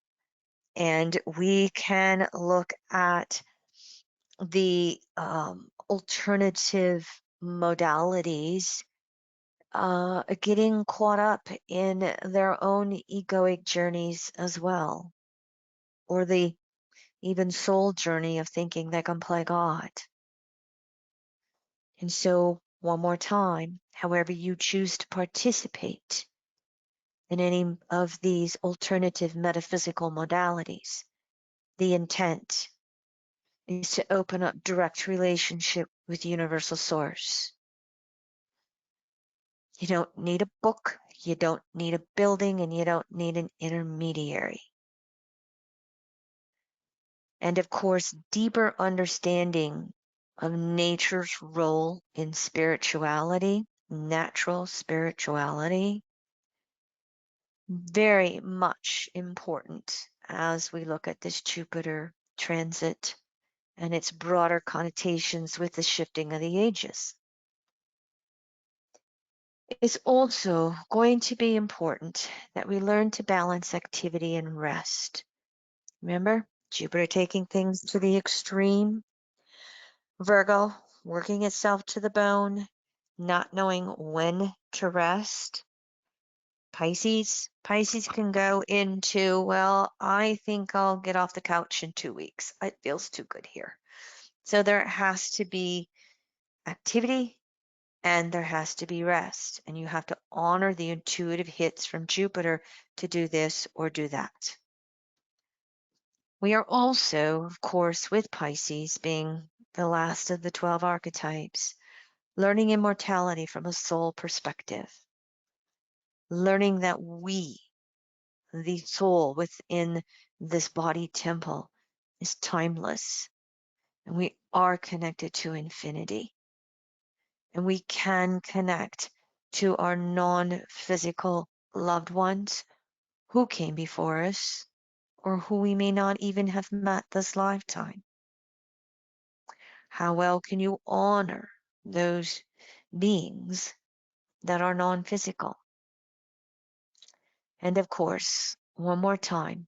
And we can look at the alternative modalities getting caught up in their own egoic journeys as well, or the even soul journey of thinking they can play God. And so, one more time, however you choose to participate in any of these alternative metaphysical modalities, the intent is to open up direct relationship with Universal Source. You don't need a book, you don't need a building, and you don't need an intermediary. And of course, deeper understanding of nature's role in spirituality, natural spirituality, very much important as we look at this Jupiter transit and its broader connotations with the shifting of the ages. It's also going to be important that we learn to balance activity and rest. Remember, Jupiter taking things to the extreme, Virgo working itself to the bone, not knowing when to rest. Pisces can go into, well, I think I'll get off the couch in 2 weeks. It feels too good here. So there has to be activity and there has to be rest. And you have to honor the intuitive hits from Jupiter to do this or do that. We are also, of course, with Pisces being the last of the 12 archetypes, learning immortality from a soul perspective, learning that we, the soul within this body temple, is timeless and we are connected to infinity. And we can connect to our non-physical loved ones who came before us or who we may not even have met this lifetime. How well can you honor those beings that are non-physical? And of course, one more time,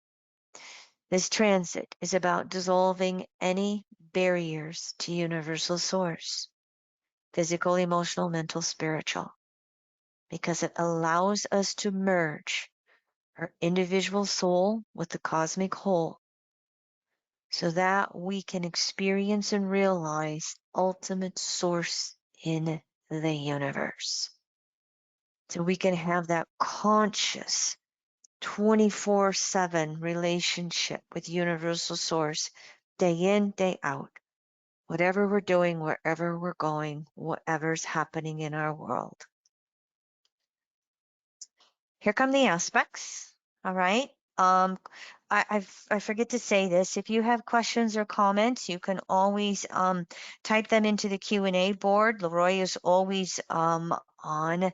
this transit is about dissolving any barriers to Universal Source, physical, emotional, mental, spiritual, because it allows us to merge our individual soul with the cosmic whole so that we can experience and realize ultimate source in the universe. So we can have that conscious 24/7 relationship with Universal Source, day in, day out, whatever we're doing, wherever we're going, whatever's happening in our world. Here come the aspects. All right. I forget to say this. If you have questions or comments, you can always type them into the Q&A board. Leroy is always on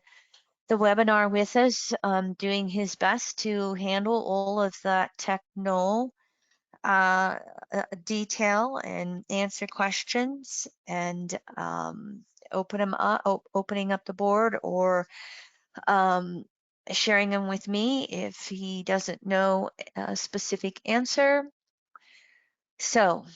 the webinar with us, doing his best to handle all of that techno detail and answer questions and opening up the board, or um, sharing them with me if he doesn't know a specific answer. So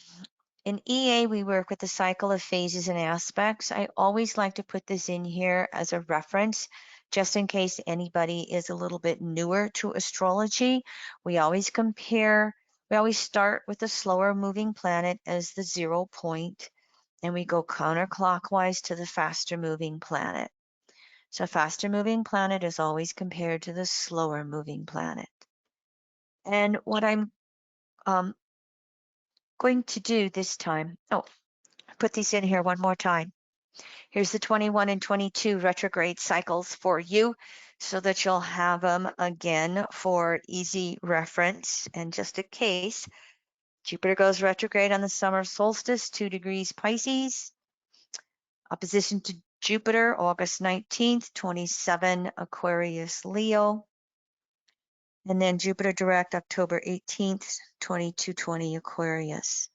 in EA, we work with the cycle of phases and aspects. I always like to put this in here as a reference, just in case anybody is a little bit newer to astrology. We always start with the slower moving planet as the 0 point, and we go counterclockwise to the faster moving planet. So faster moving planet is always compared to the slower moving planet. And what I'm going to do this time, put these in here one more time. Here's the 21 and 22 retrograde cycles for you so that you'll have them again for easy reference. And just in case, Jupiter goes retrograde on the summer solstice, 2 degrees Pisces. Opposition to Jupiter, August 19th, 27 Aquarius Leo. And then Jupiter direct October 18th, 2220 Aquarius.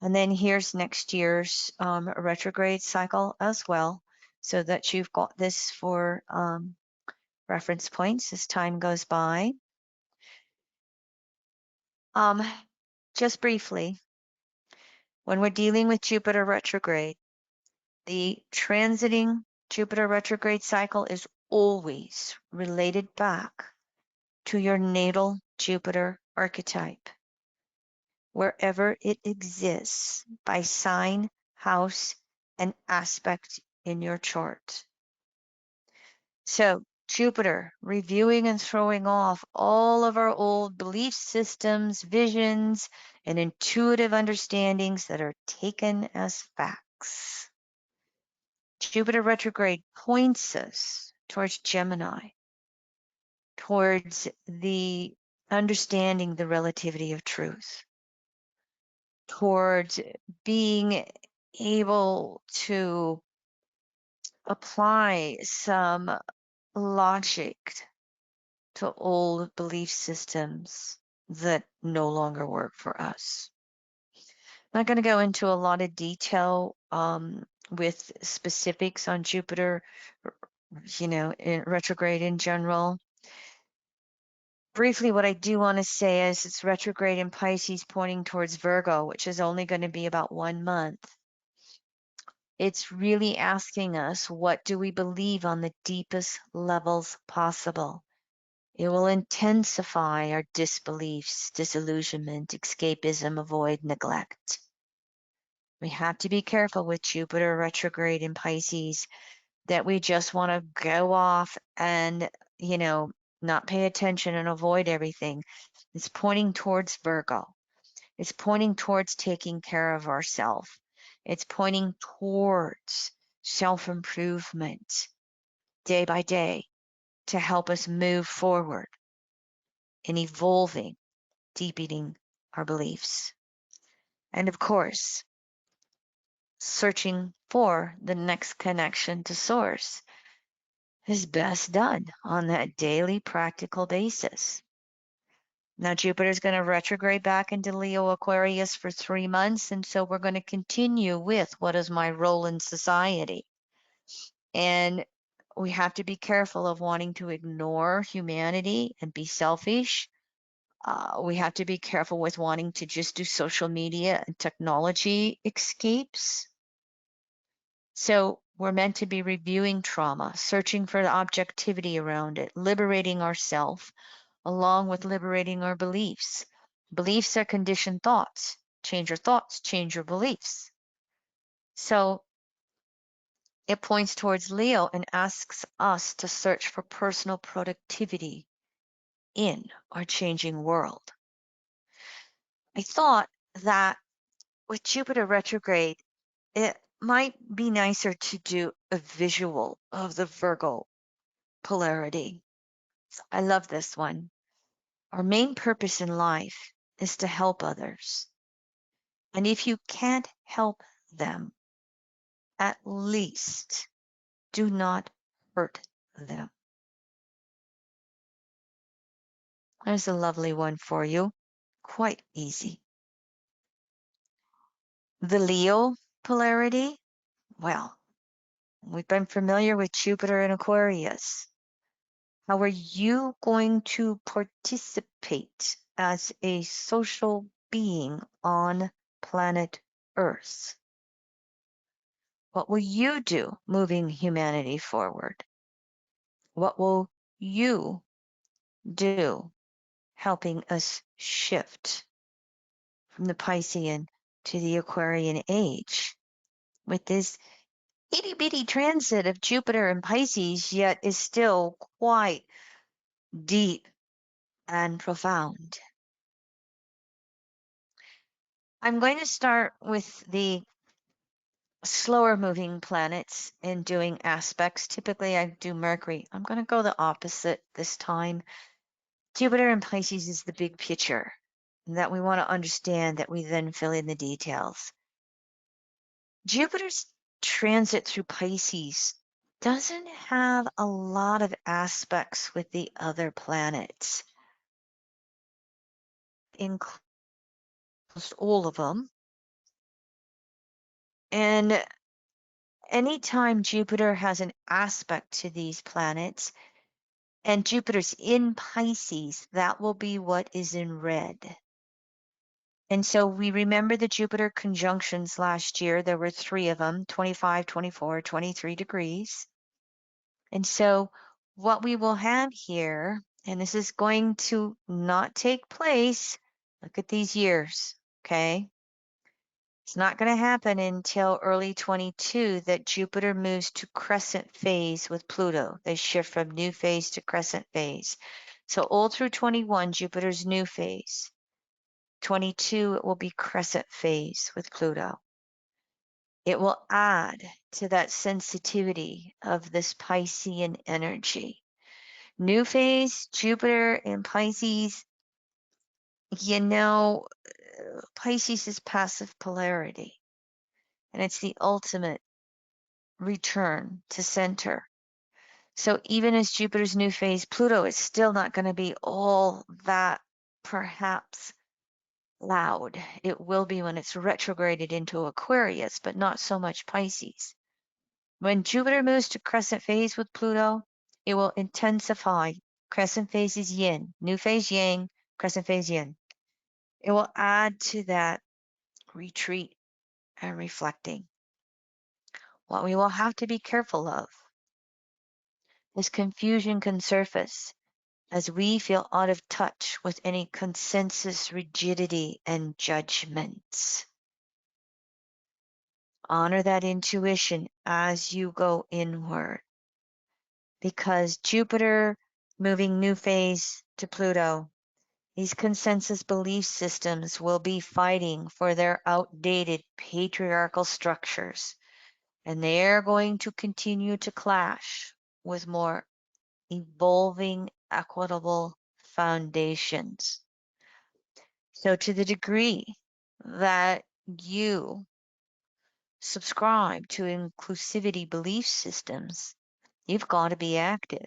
And then here's next year's retrograde cycle as well, so that you've got this for reference points as time goes by. Just briefly, when we're dealing with Jupiter retrograde, the transiting Jupiter retrograde cycle is always related back to your natal Jupiter archetype, wherever it exists by sign, house, and aspect in your chart. So Jupiter reviewing and throwing off all of our old belief systems, visions, and intuitive understandings that are taken as facts. Jupiter retrograde points us towards Gemini, towards the understanding the relativity of truth, towards being able to apply some logic to old belief systems that no longer work for us. I'm not going to go into a lot of detail with specifics on Jupiter, in retrograde in general. Briefly, what I do want to say is it's retrograde in Pisces pointing towards Virgo, which is only going to be about 1 month. It's really asking us, what do we believe on the deepest levels possible? It will intensify our disbeliefs, disillusionment, escapism, avoid, neglect. We have to be careful with Jupiter retrograde in Pisces that we just want to go off and, not pay attention and avoid everything. It's pointing towards Virgo. It's pointing towards taking care of ourselves. It's pointing towards self-improvement day by day to help us move forward in evolving, deepening our beliefs. And of course, searching for the next connection to source is best done on that daily practical basis. Now, Jupiter is going to retrograde back into Leo Aquarius for 3 months, and so we're going to continue with what is my role in society. And we have to be careful of wanting to ignore humanity and be selfish. We have to be careful with wanting to just do social media and technology escapes. So we're meant to be reviewing trauma, searching for the objectivity around it, liberating ourselves, along with liberating our beliefs. Beliefs are conditioned thoughts. Change your thoughts, change your beliefs. So it points towards Leo and asks us to search for personal productivity in our changing world. I thought that with Jupiter retrograde, it might be nicer to do a visual of the Virgo polarity. I love this one. Our main purpose in life is to help others. And if you can't help them, at least do not hurt them. There's a lovely one for you. Quite easy. The Leo polarity. Well, we've been familiar with Jupiter and Aquarius. How are you going to participate as a social being on planet Earth? What will you do moving humanity forward? What will you do helping us shift from the Piscean to the Aquarian age with this itty bitty transit of Jupiter and Pisces, yet is still quite deep and profound? I'm going to start with the slower moving planets in doing aspects. Typically, I do Mercury. I'm going to go the opposite this time. Jupiter and Pisces is the big picture that we want to understand, that we then fill in the details. Jupiter's transit through Pisces doesn't have a lot of aspects with the other planets. Includes all of them. And anytime Jupiter has an aspect to these planets, and Jupiter's in Pisces, that will be what is in red. And so we remember the Jupiter conjunctions last year. There were 3 of them, 25, 24, 23 degrees. And so what we will have here, and this is going to not take place, look at these years, okay? It's not going to happen until early 22 that Jupiter moves to crescent phase with Pluto. They shift from new phase to crescent phase. So all through 21, Jupiter's new phase. 22, it will be crescent phase with Pluto. It will add to that sensitivity of this Piscean energy. New phase, Jupiter in Pisces, you know, Pisces is passive polarity, and it's the ultimate return to center. So even as Jupiter's new phase, Pluto is still not going to be all that perhaps loud. It will be when it's retrograded into Aquarius, but not so much Pisces. When Jupiter moves to crescent phase with Pluto, it will intensify. Crescent phase is yin, new phase yang, crescent phase yin. It will add to that retreat and reflecting. What we will have to be careful of is confusion can surface as we feel out of touch with any consensus rigidity and judgments. Honor that intuition as you go inward, because Jupiter moving new phase to Pluto, these consensus belief systems will be fighting for their outdated patriarchal structures, and they're going to continue to clash with more evolving, equitable foundations. So to the degree that you subscribe to inclusivity belief systems, you've got to be active.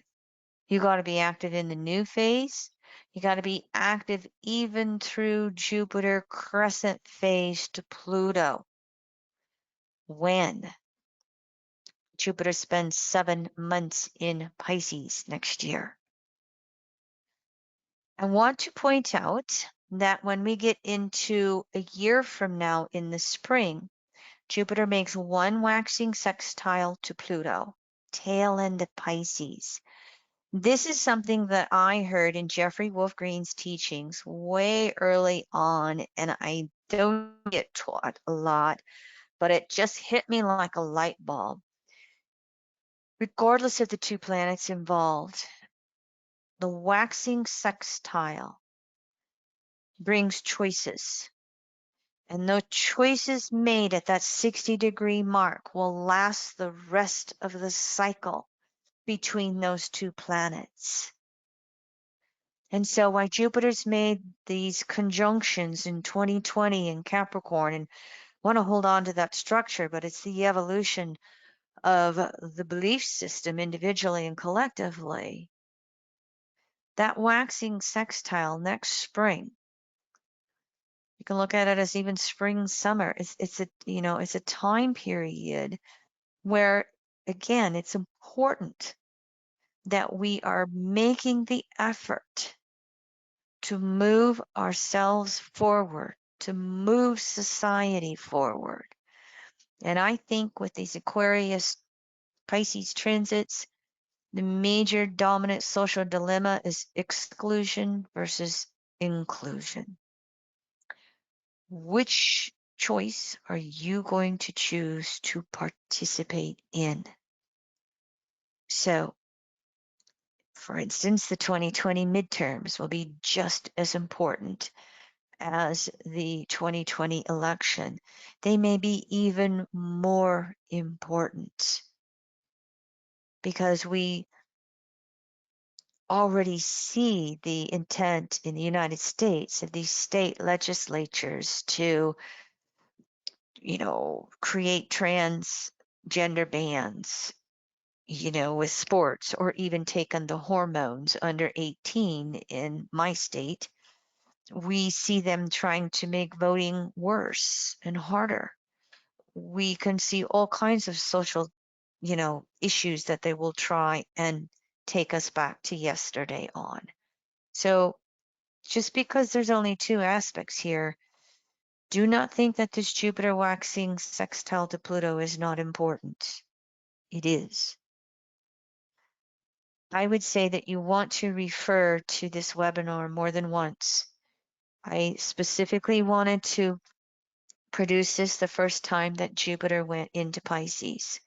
You got to be active in the new phase. You got to be active even through Jupiter crescent phase to Pluto, when Jupiter spends 7 months in Pisces next year. I want to point out that when we get into a year from now in the spring, Jupiter makes 1 waxing sextile to Pluto, tail end of Pisces. This is something that I heard in Jeffrey Wolf Green's teachings way early on, and I don't get taught a lot, but it just hit me like a light bulb. Regardless of the 2 planets involved, the waxing sextile brings choices. And the choices made at that 60-degree mark will last the rest of the cycle between those 2 planets. And so while Jupiter's made these conjunctions in 2020 in Capricorn, and want to hold on to that structure, but it's the evolution of the belief system individually and collectively. that waxing sextile next spring, you can look at it as even spring, summer. It's a, you know, it's a time period where, again, it's important that we are making the effort to move ourselves forward, to move society forward. And I think with these Aquarius Pisces transits, the major dominant social dilemma is exclusion versus inclusion. Which choice are you going to choose to participate in? So, for instance, the 2020 midterms will be just as important as the 2020 election. They may be even more important because we already see the intent in the United States of these state legislatures to, create transgender bans, with sports, or even taken the hormones under 18 in my state. We see them trying to make voting worse and harder. We can see all kinds of social, issues that they will try and take us back to yesterday on. So just because there's only two aspects here, do not think that this Jupiter waxing sextile to Pluto is not important. It is. I would say that you want to refer to this webinar more than once. I specifically wanted to produce this the first time that Jupiter went into Pisces.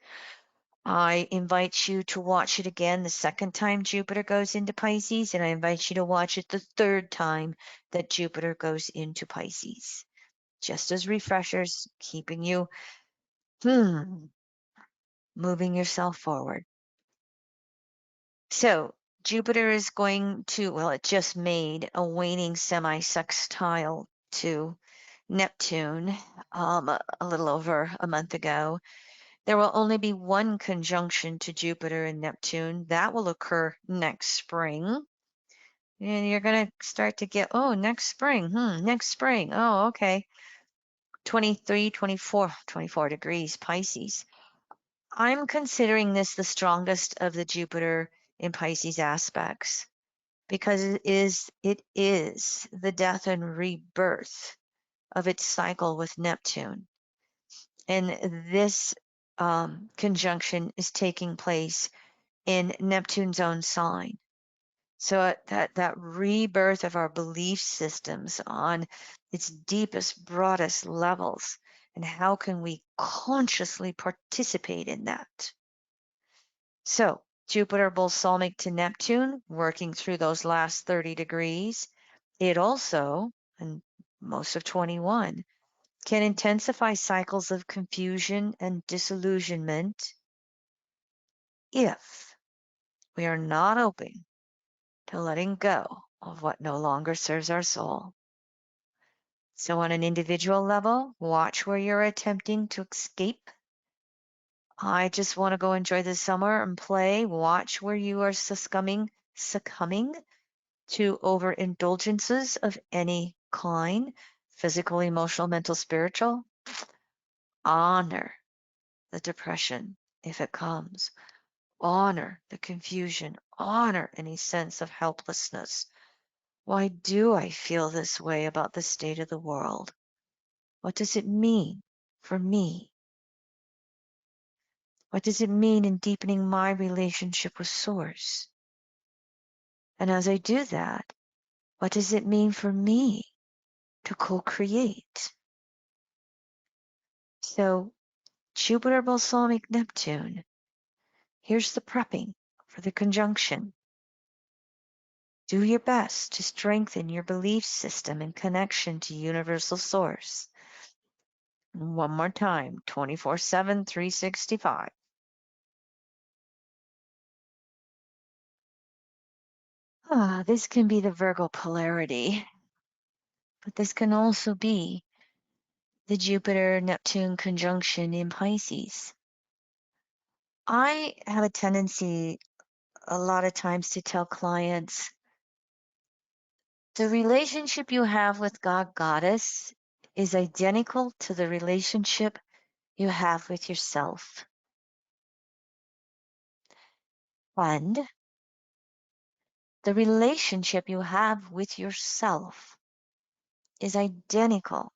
I invite you to watch it again the second time Jupiter goes into Pisces, and I invite you to watch it the third time that Jupiter goes into Pisces. Just as refreshers, keeping you moving yourself forward. So Jupiter is going to, well, it just made a waning semi-sextile to Neptune a little over a month ago. There will only be one conjunction to Jupiter and Neptune. That will occur next spring. And you're going to start to get, oh, next spring. Next spring. Oh, okay. 23, 24 degrees Pisces. I'm considering this the strongest of the Jupiter in Pisces aspects because it is the death and rebirth of its cycle with Neptune. And this conjunction is taking place in Neptune's own sign. So that rebirth of our belief systems on its deepest, broadest levels, and how can we consciously participate in that? So Jupiter balsamic to Neptune, working through those last 30 degrees. It also, and most of 21, can intensify cycles of confusion and disillusionment if we are not open to letting go of what no longer serves our soul. So on an individual level, watch where you're attempting to escape. I just want to go enjoy the summer and play. Watch where you are succumbing to overindulgences of any kind, physical, emotional, mental, spiritual. Honor the depression if it comes. Honor the confusion. Honor any sense of helplessness. Why do I feel this way about the state of the world? What does it mean for me? What does it mean in deepening my relationship with Source? And as I do that, what does it mean for me to co-create? So Jupiter balsamic Neptune, here's the prepping for the conjunction. Do your best to strengthen your belief system and connection to universal source. One more time, 24/7, 365. This can be the Virgo polarity, but this can also be the Jupiter-Neptune conjunction in Pisces. I have a tendency a lot of times to tell clients The relationship you have with God, Goddess, is identical to the relationship you have with yourself. And the relationship you have with yourself is identical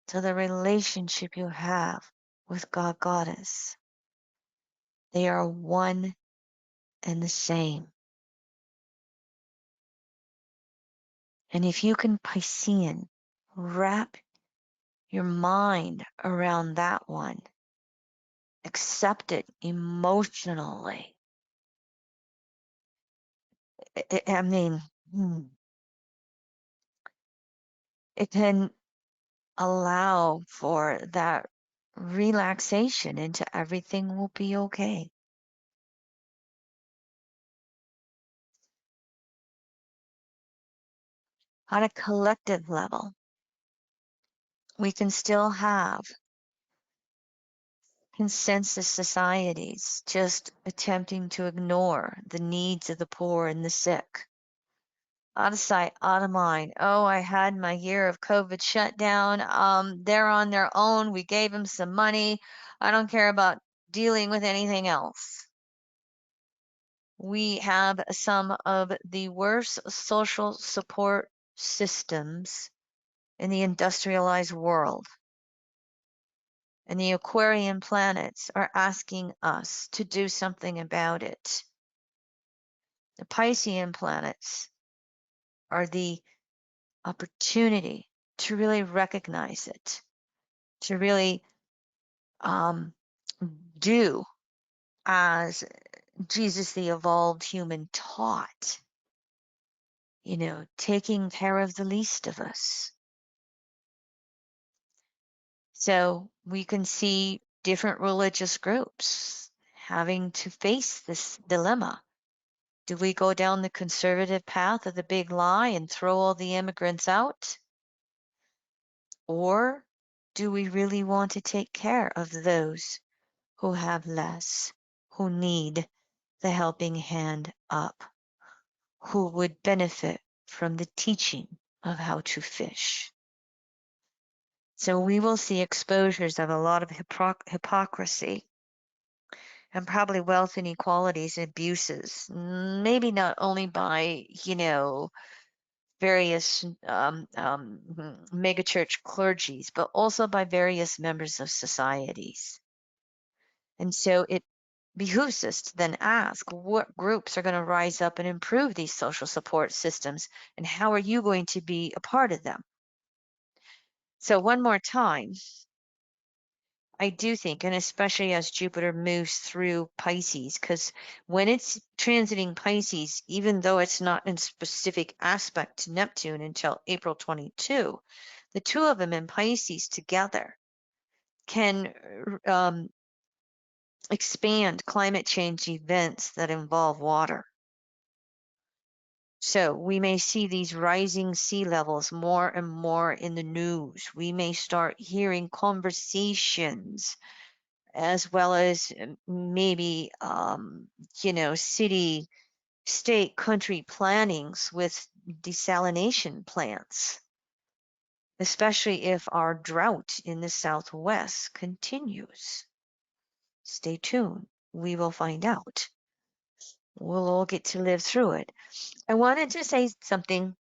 to the relationship you have with God, Goddess. They are one and the same. And if you can Piscean, wrap your mind around that one, accept it emotionally. I mean, it can allow for that relaxation into everything will be okay. On a collective level, we can still have consensus societies just attempting to ignore the needs of the poor and the sick. Out of sight, out of mind. Oh, I had my year of COVID shutdown. They're on their own. We gave them some money. I don't care about dealing with anything else. We have some of the worst social support systems in the industrialized world. And the Aquarian planets are asking us to do something about it. The Piscean planets are the opportunity to really recognize it, to really do as Jesus the evolved human taught, taking care of the least of us. So we can see different religious groups having to face this dilemma. Do we go down the conservative path of the big lie and throw all the immigrants out? Or do we really want to take care of those who have less, who need the helping hand up, who would benefit from the teaching of how to fish? So we will see exposures of a lot of hypocrisy and probably wealth inequalities and abuses, maybe not only by, various megachurch clergies, but also by various members of societies. And so it behooves us to then ask what groups are going to rise up and improve these social support systems, and how are you going to be a part of them? So one more time, I do think, and especially as Jupiter moves through Pisces, because when it's transiting Pisces, even though it's not in specific aspect to Neptune until April 22, the two of them in Pisces together can expand climate change events that involve water. So we may see these rising sea levels more and more in the news. We may start hearing conversations as well as maybe, city, state, country plannings with desalination plants, especially if our drought in the Southwest continues. Stay tuned. We will find out. We'll all get to live through it. I wanted to say something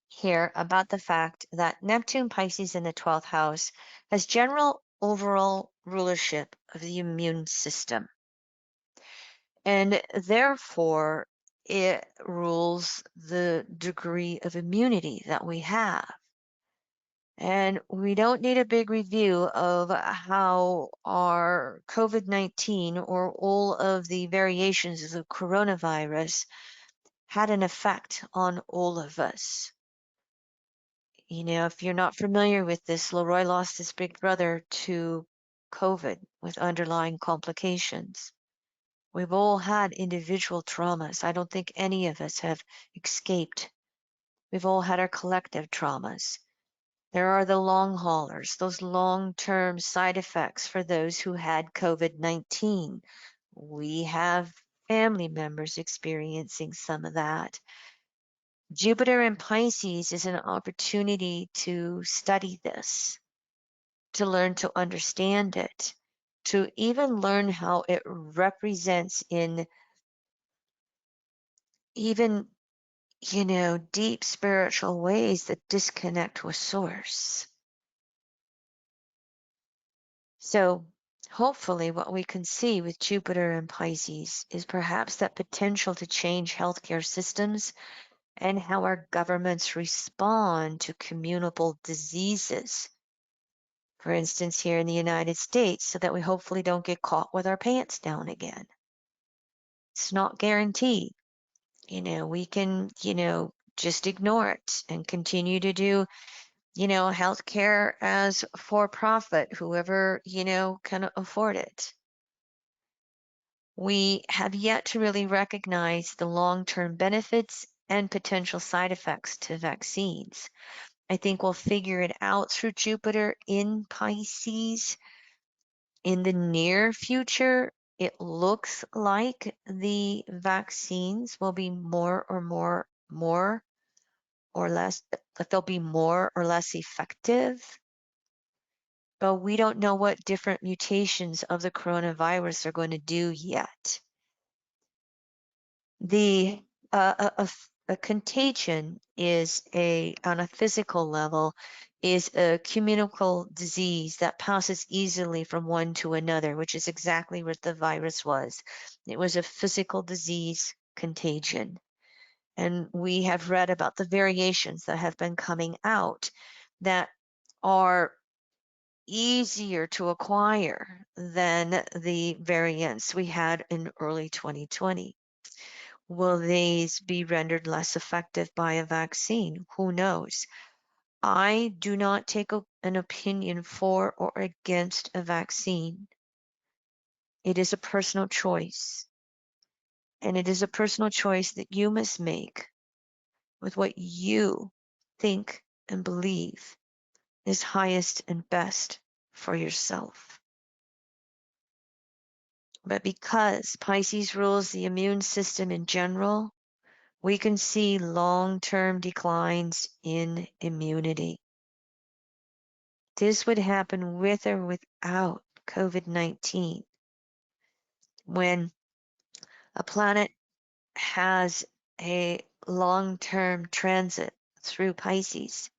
here about the fact that Neptune Pisces in the 12th house has general overall rulership of the immune system. And therefore, it rules the degree of immunity that we have. And we don't need a big review of how our COVID-19 or all of the variations of the coronavirus had an effect on all of us. If you're not familiar with this, Leroy lost his big brother to COVID with underlying complications. We've all had individual traumas. I don't think any of us have escaped. We've all had our collective traumas. There are the long haulers, those long-term side effects for those who had COVID-19. We have family members experiencing some of that. Jupiter in Pisces is an opportunity to study this, to learn to understand it, to even learn how it represents in even, deep spiritual ways that disconnect with source. So hopefully what we can see with Jupiter and Pisces is perhaps that potential to change healthcare systems and how our governments respond to communicable diseases. For instance, here in the United States, so that we hopefully don't get caught with our pants down again. It's not guaranteed. We can, just ignore it and continue to do, healthcare as for profit, whoever, can afford it. We have yet to really recognize the long-term benefits and potential side effects to vaccines. I think we'll figure it out through Jupiter in Pisces in the near future. It looks like the vaccines will be more or less, that they'll be more or less effective, but we don't know what different mutations of the coronavirus are going to do yet. The a contagion is on a physical level, is a communicable disease that passes easily from one to another, which is exactly what the virus was. It was a physical disease contagion. And we have read about the variations that have been coming out that are easier to acquire than the variants we had in early 2020. Will these be rendered less effective by a vaccine? Who knows? I do not take an opinion for or against a vaccine. It is a personal choice. And it is a personal choice that you must make with what you think and believe is highest and best for yourself. But because Pisces rules the immune system in general, we can see long-term declines in immunity. This would happen with or without COVID-19. When a planet has a long-term transit through Pisces,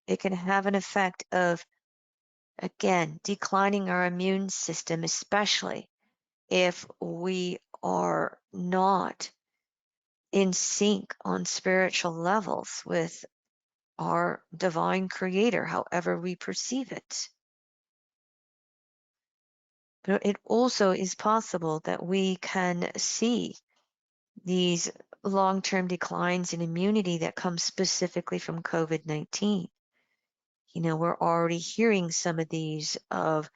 it can have an effect of, again, declining our immune system, especially if we are not in sync on spiritual levels with our divine creator, however we perceive it. But it also is possible that we can see these long-term declines in immunity that come specifically from COVID-19. We're already hearing some of these of,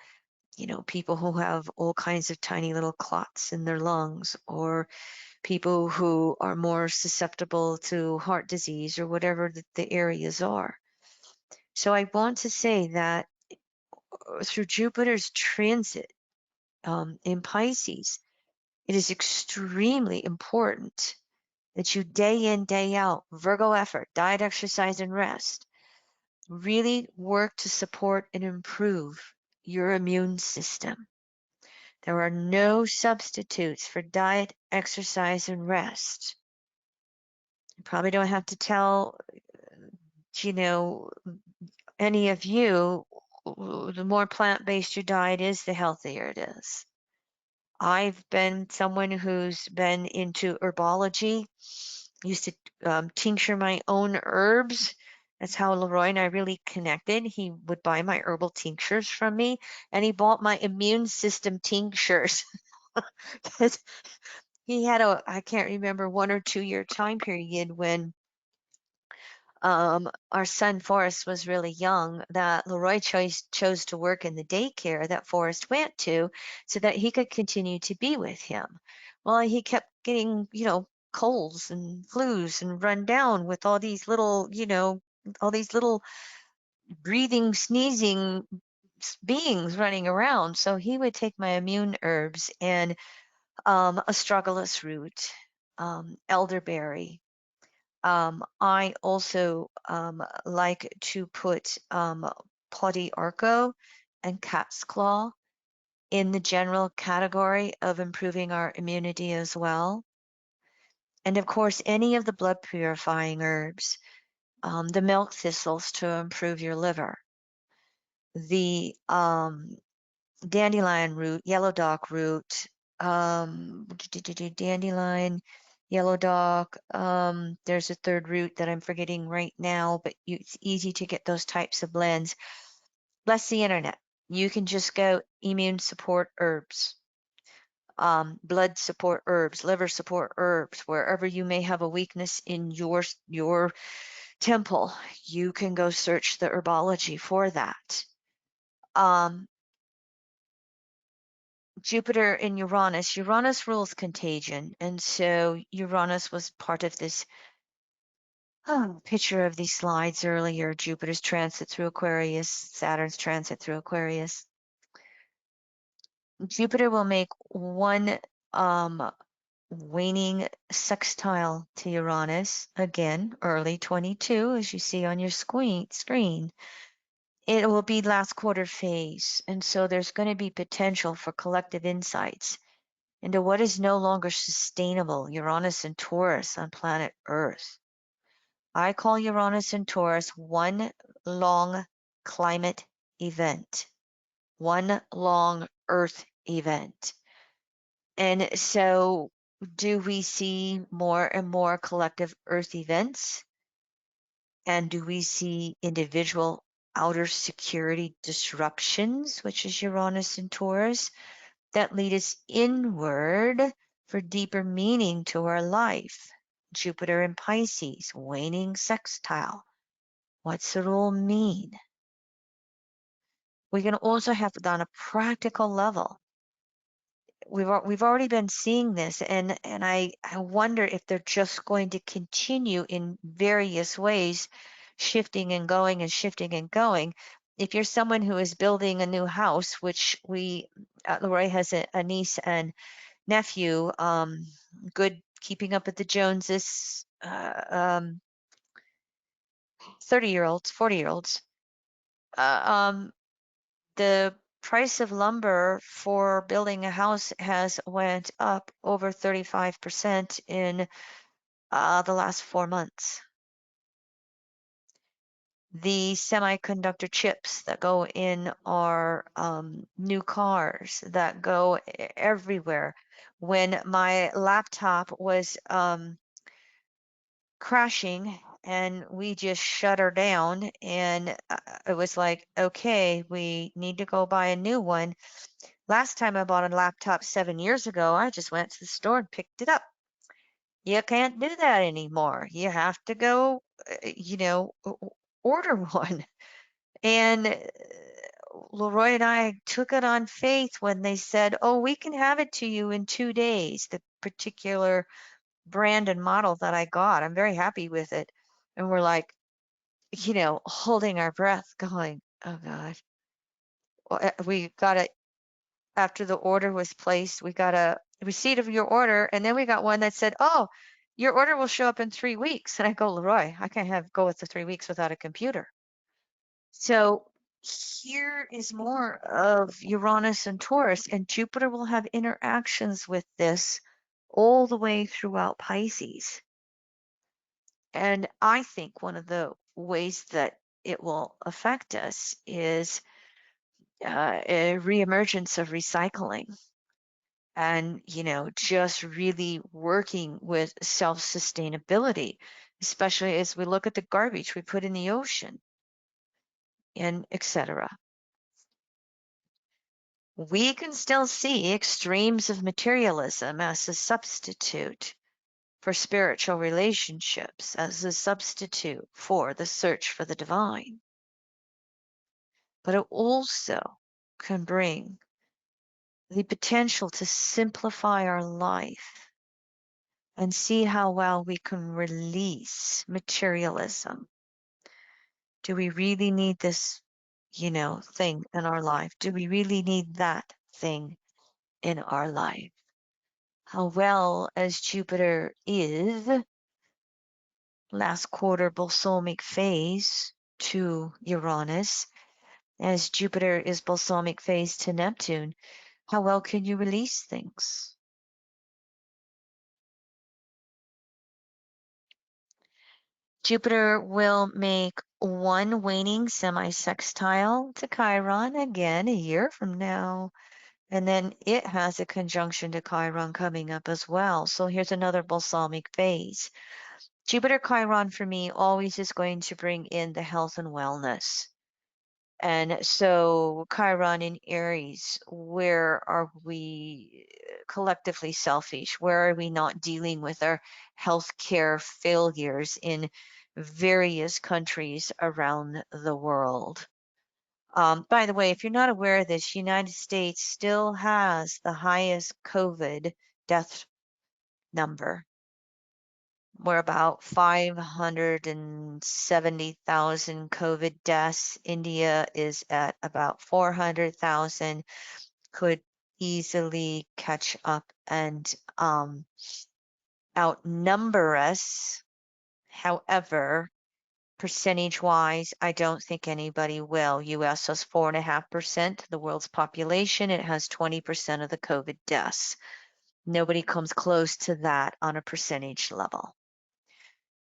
people who have all kinds of tiny little clots in their lungs, or people who are more susceptible to heart disease, or whatever the areas are. So I want to say that through Jupiter's transit in Pisces, it is extremely important that you day in, day out, Virgo effort, diet, exercise, and rest, really work to support and improve your immune system. There are no substitutes for diet, exercise, and rest. You probably don't have to tell, any of you, the more plant-based your diet is, the healthier it is. I've been someone who's been into herbology, used to tincture my own herbs. That's how Leroy and I really connected. He would buy my herbal tinctures from me, and he bought my immune system tinctures. Because he had I can't remember, 1 or 2 year time period when our son Forrest was really young, that Leroy chose to work in the daycare that Forrest went to so that he could continue to be with him. Well, he kept getting, colds and flus and run down with all these little breathing, sneezing beings running around. So he would take my immune herbs and astragalus root, elderberry, I also like to put Arco and Cat's Claw in the general category of improving our immunity as well. And of course, any of the blood purifying herbs, the milk thistles to improve your liver, the dandelion root, yellow dock root, dandelion, yellow dock. There's a third root that I'm forgetting right now, but it's easy to get those types of blends. Bless the internet. You can just go immune support herbs, blood support herbs, liver support herbs, wherever you may have a weakness in your temple, you can go search the herbology for that. Jupiter in Uranus. Uranus rules contagion, and so Uranus was part of this picture of these slides earlier. Jupiter's transit through Aquarius, Saturn's transit through Aquarius. Jupiter will make one waning sextile to Uranus, again, early 22, as you see on your screen. It will be last quarter phase, and so there's going to be potential for collective insights into what is no longer sustainable, Uranus and Taurus on planet Earth. I call Uranus and Taurus one long climate event, one long Earth event. And so do we see more and more collective Earth events? And do we see individual outer security disruptions, which is Uranus and Taurus, that lead us inward for deeper meaning to our life? Jupiter in Pisces, waning sextile. What's it all mean? We can also have it on a practical level. We've already been seeing this, and I wonder if they're just going to continue in various ways, shifting and going and shifting and going. If you're someone who is building a new house, which Leroy has a niece and nephew, good keeping up with the Joneses, 30-year-olds, 40-year-olds. The price of lumber for building a house has went up over 35% in the last 4 months. The semiconductor chips that go in our new cars, that go everywhere. When my laptop was crashing and we just shut her down, and it was like, okay, we need to go buy a new one. Last time I bought a laptop 7 years ago, I just went to the store and picked it up. You can't do that anymore. You have to go, order one. And Leroy and I took it on faith when they said, oh, we can have it to you in 2 days, the particular brand and model that I got. I'm very happy with it. And we're like, holding our breath going, oh God. Well, we got it after the order was placed. We got a receipt of your order, and then we got one that said, oh, your order will show up in 3 weeks. And I go, Leroy, I can't go with the 3 weeks without a computer. So here is more of Uranus and Taurus, and Jupiter will have interactions with this all the way throughout Pisces. And I think one of the ways that it will affect us is a reemergence of recycling, and just really working with self-sustainability, especially as we look at the garbage we put in the ocean and etc. We can still see extremes of materialism as a substitute for spiritual relationships, as a substitute for the search for the divine. But it also can bring the potential to simplify our life and see how well we can release materialism. Do we really need this, thing in our life? Do we really need that thing in our life? How well as Jupiter is last quarter balsamic phase to Uranus, as Jupiter is balsamic phase to Neptune. How well can you release things? Jupiter will make one waning semi-sextile to Chiron again a year from now. And then it has a conjunction to Chiron coming up as well. So here's another balsamic phase. Jupiter Chiron for me always is going to bring in the health and wellness. And so Chiron in Aries, where are we collectively selfish? Where are we not dealing with our healthcare failures in various countries around the world? By the way, if you're not aware of this, United States still has the highest COVID death number. We're about 570,000 COVID deaths. India is at about 400,000, could easily catch up and outnumber us. However, percentage-wise, I don't think anybody will. US has 4.5% of the world's population. It has 20% of the COVID deaths. Nobody comes close to that on a percentage level.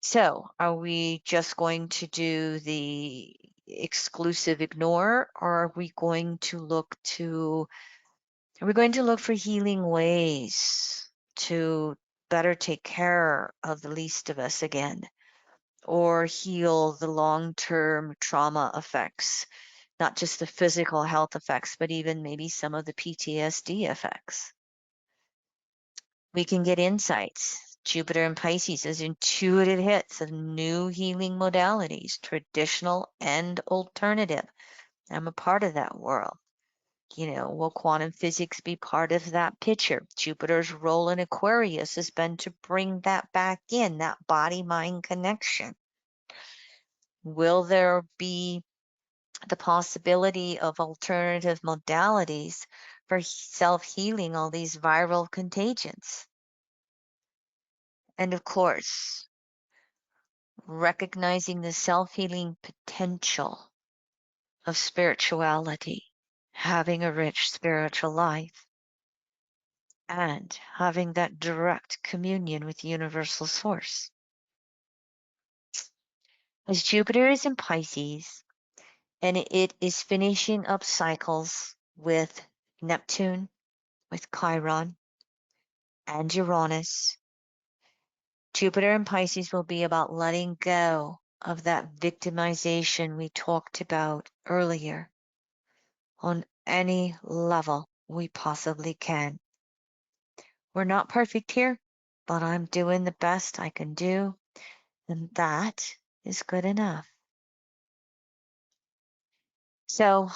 So are we just going to do the exclusive ignore, or are we going to look for healing ways to better take care of the least of us again, or heal the long-term trauma effects, not just the physical health effects, but even maybe some of the PTSD effects? We can get insights. Jupiter and Pisces as intuitive hits of new healing modalities, traditional and alternative. I'm a part of that world. Will quantum physics be part of that picture? Jupiter's role in Aquarius has been to bring that back in, that body-mind connection. Will there be the possibility of alternative modalities for self-healing all these viral contagions? And of course, recognizing the self-healing potential of spirituality, having a rich spiritual life, and having that direct communion with universal source. As Jupiter is in Pisces, and it is finishing up cycles with Neptune, with Chiron, and Uranus, Jupiter in Pisces will be about letting go of that victimization we talked about earlier on any level we possibly can. We're not perfect here, but I'm doing the best I can do, and that is good enough. So,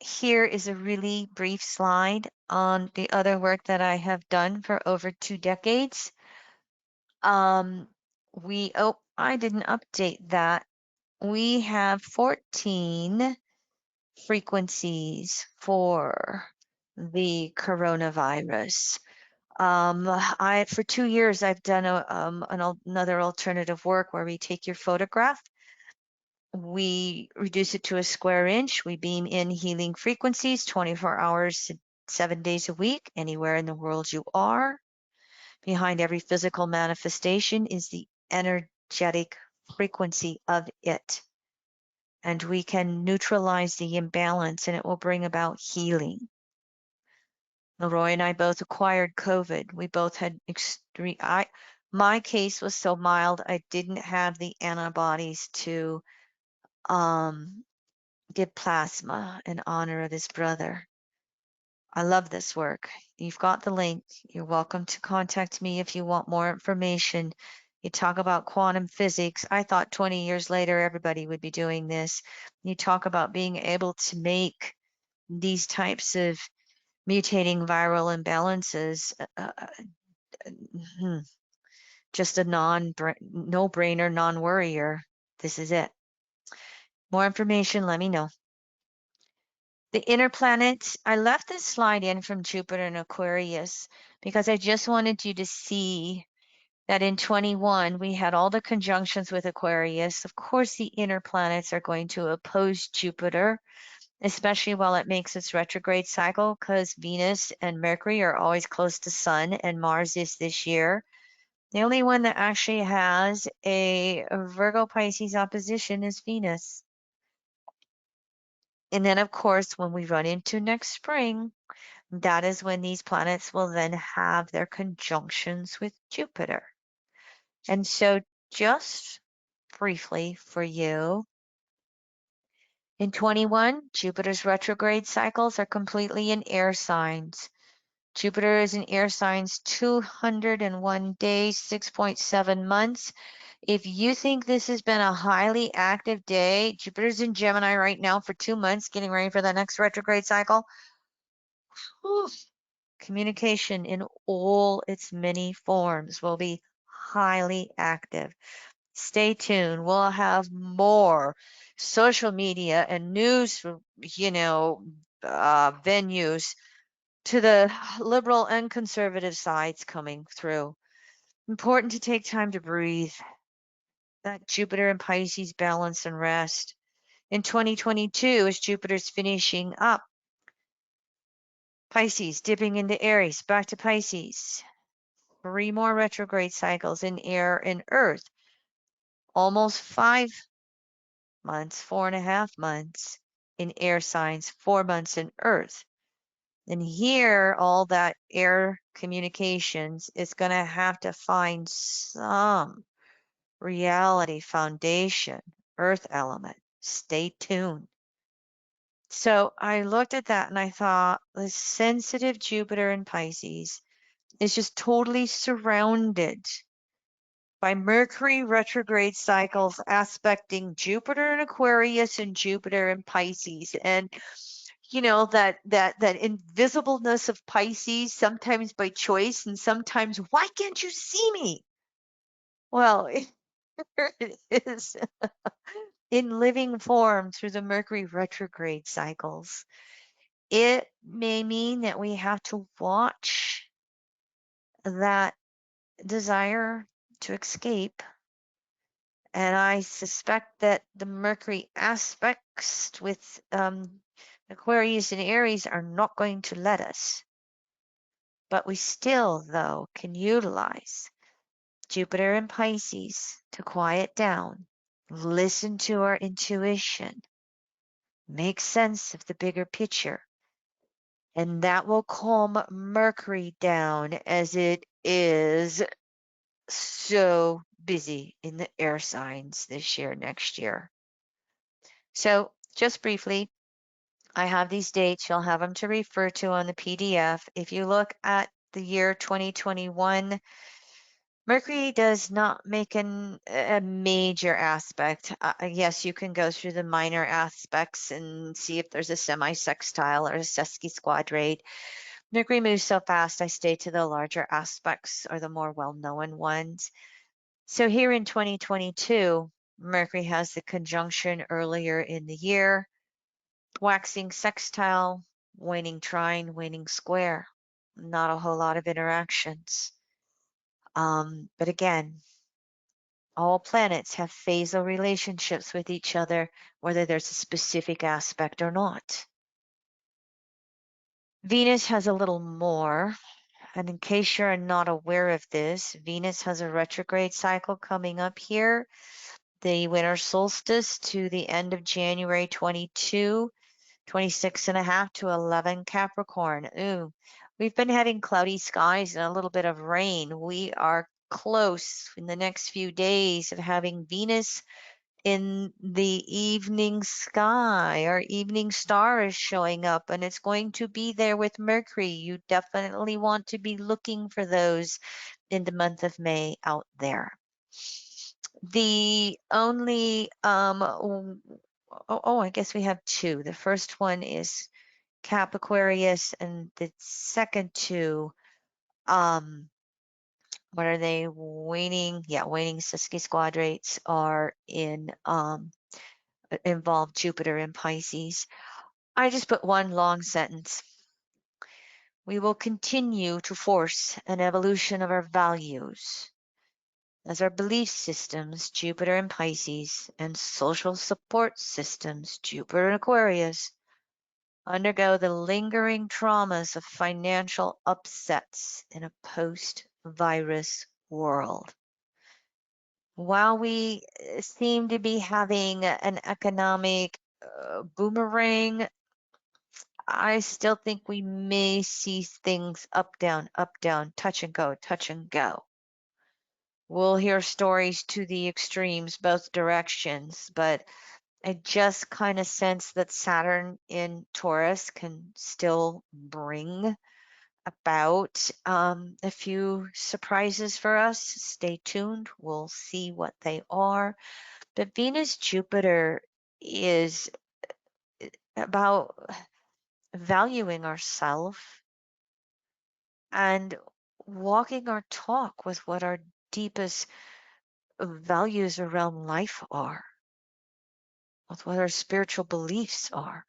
here is a really brief slide on the other work that I have done for over 2 decades. I didn't update that. We have 14 frequencies for the coronavirus. For 2 years, I've done another alternative work where we take your photograph, we reduce it to a square inch, we beam in healing frequencies 24 hours, 7 days a week, anywhere in the world you are. Behind every physical manifestation is the energetic frequency of it. And we can neutralize the imbalance and it will bring about healing. Leroy and I both acquired COVID. We both had my case was so mild, I didn't have the antibodies to give plasma in honor of his brother. I love this work. You've got the link. You're welcome to contact me if you want more information. You talk about quantum physics. I thought 20 years later everybody would be doing this. You talk about being able to make these types of mutating viral imbalances just a no-brainer, non-worrier. This is it. More information, let me know. The inner planets, I left this slide in from Jupiter and Aquarius because I just wanted you to see that in 21 we had all the conjunctions with Aquarius. Of course, the inner planets are going to oppose Jupiter, especially while it makes its retrograde cycle, because Venus and Mercury are always close to Sun, and Mars is this year. The only one that actually has a Virgo Pisces opposition is Venus. And then, of course, when we run into next spring, that is when these planets will then have their conjunctions with Jupiter. And so, just briefly for you, in 21, Jupiter's retrograde cycles are completely in air signs. Jupiter is in air signs 201 days, 6.7 months. If you think this has been a highly active day, Jupiter's in Gemini right now for 2 months, getting ready for the next retrograde cycle. Whew. Communication in all its many forms will be highly active. Stay tuned. We'll have more social media and news, venues to the liberal and conservative sides coming through. Important to take time to breathe. That Jupiter and Pisces balance and rest. In 2022, as Jupiter's finishing up, Pisces dipping into Aries, back to Pisces. 3 more retrograde cycles in air and earth. Almost 5 months, 4.5 months in air signs, 4 months in earth. And here, all that air communications is going to have to find some reality foundation, earth element. Stay tuned. So I looked at that and I thought the sensitive Jupiter in Pisces is just totally surrounded by Mercury retrograde cycles aspecting Jupiter in Aquarius and Jupiter in Pisces. And that invisibleness of Pisces, sometimes by choice and sometimes, why can't you see me? Well, here it is in living form through the Mercury retrograde cycles. It may mean that we have to watch that desire to escape. And I suspect that the Mercury aspects with Aquarius and Aries are not going to let us. But we still, though, can utilize Jupiter and Pisces to quiet down, listen to our intuition, make sense of the bigger picture. And that will calm Mercury down as it is so busy in the air signs this year, next year. So just briefly, I have these dates. You'll have them to refer to on the PDF. If you look at the year 2021, Mercury does not make a major aspect. Yes, you can go through the minor aspects and see if there's a semi-sextile or a sesquisquadrate. Mercury moves so fast, I stay to the larger aspects or the more well-known ones. So here in 2022, Mercury has the conjunction earlier in the year, waxing sextile, waning trine, waning square. Not a whole lot of interactions. But again, all planets have phasal relationships with each other, whether there's a specific aspect or not. Venus has a little more, and in case you're not aware of this, Venus has a retrograde cycle coming up here, the winter solstice to the end of January 22, 26.5 to 11 Capricorn. Ooh, we've been having cloudy skies and a little bit of rain. We are close in the next few days of having Venus in the evening sky. Our evening star is showing up and it's going to be there with Mercury. You definitely want to be looking for those in the month of May out there. The only, I guess we have two. The first one is Cap Aquarius and the second two, what are they? Waning, yeah, waning sesquisquadrates are involve Jupiter in Pisces. I just put one long sentence. We will continue to force an evolution of our values as our belief systems, Jupiter in Pisces, and social support systems, Jupiter in Aquarius, undergo the lingering traumas of financial upsets in a post-virus world. While we seem to be having an economic boomerang, I still think we may see things up, down, touch and go, touch and go. We'll hear stories to the extremes, both directions, but I just kind of sense that Saturn in Taurus can still bring about a few surprises for us. Stay tuned. We'll see what they are. But Venus Jupiter is about valuing ourselves and walking our talk with what our deepest values around life are, with what our spiritual beliefs are.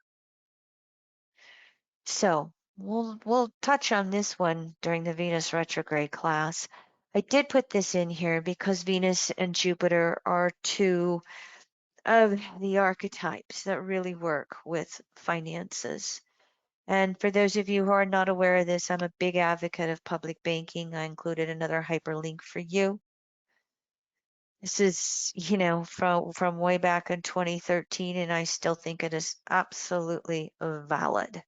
So we'll touch on this one during the Venus retrograde class. I did put this in here because Venus and Jupiter are two of the archetypes that really work with finances. And for those of you who are not aware of this, I'm a big advocate of public banking. I included another hyperlink for you. This is, from way back in 2013, and I still think it is absolutely valid.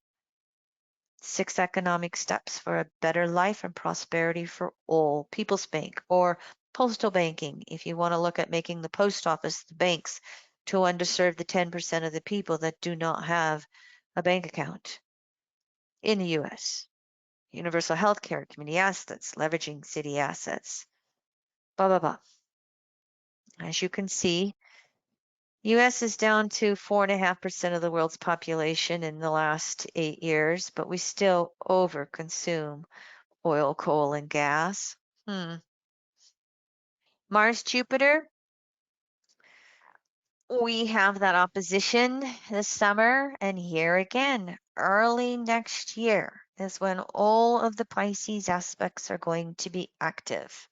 6 economic steps for a better life and prosperity for all. People's Bank or postal banking, if you want to look at making the post office the banks to underserve the 10% of the people that do not have a bank account in the US. Universal health care, community assets, leveraging city assets, blah, blah, blah. As you can see, US is down to 4.5% of the world's population in the last 8 years, but we still overconsume oil, coal, and gas. Mars, Jupiter, we have that opposition this summer, and here again, early next year is when all of the Pisces aspects are going to be active.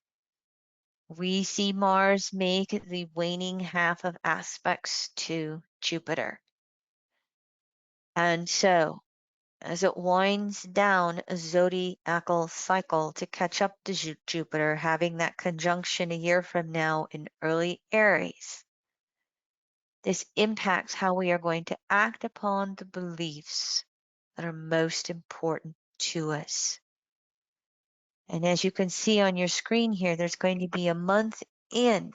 We see Mars make the waning half of aspects to Jupiter. And so, as it winds down a zodiacal cycle to catch up to Jupiter, having that conjunction a year from now in early Aries, this impacts how we are going to act upon the beliefs that are most important to us. And as you can see on your screen here, there's going to be a month in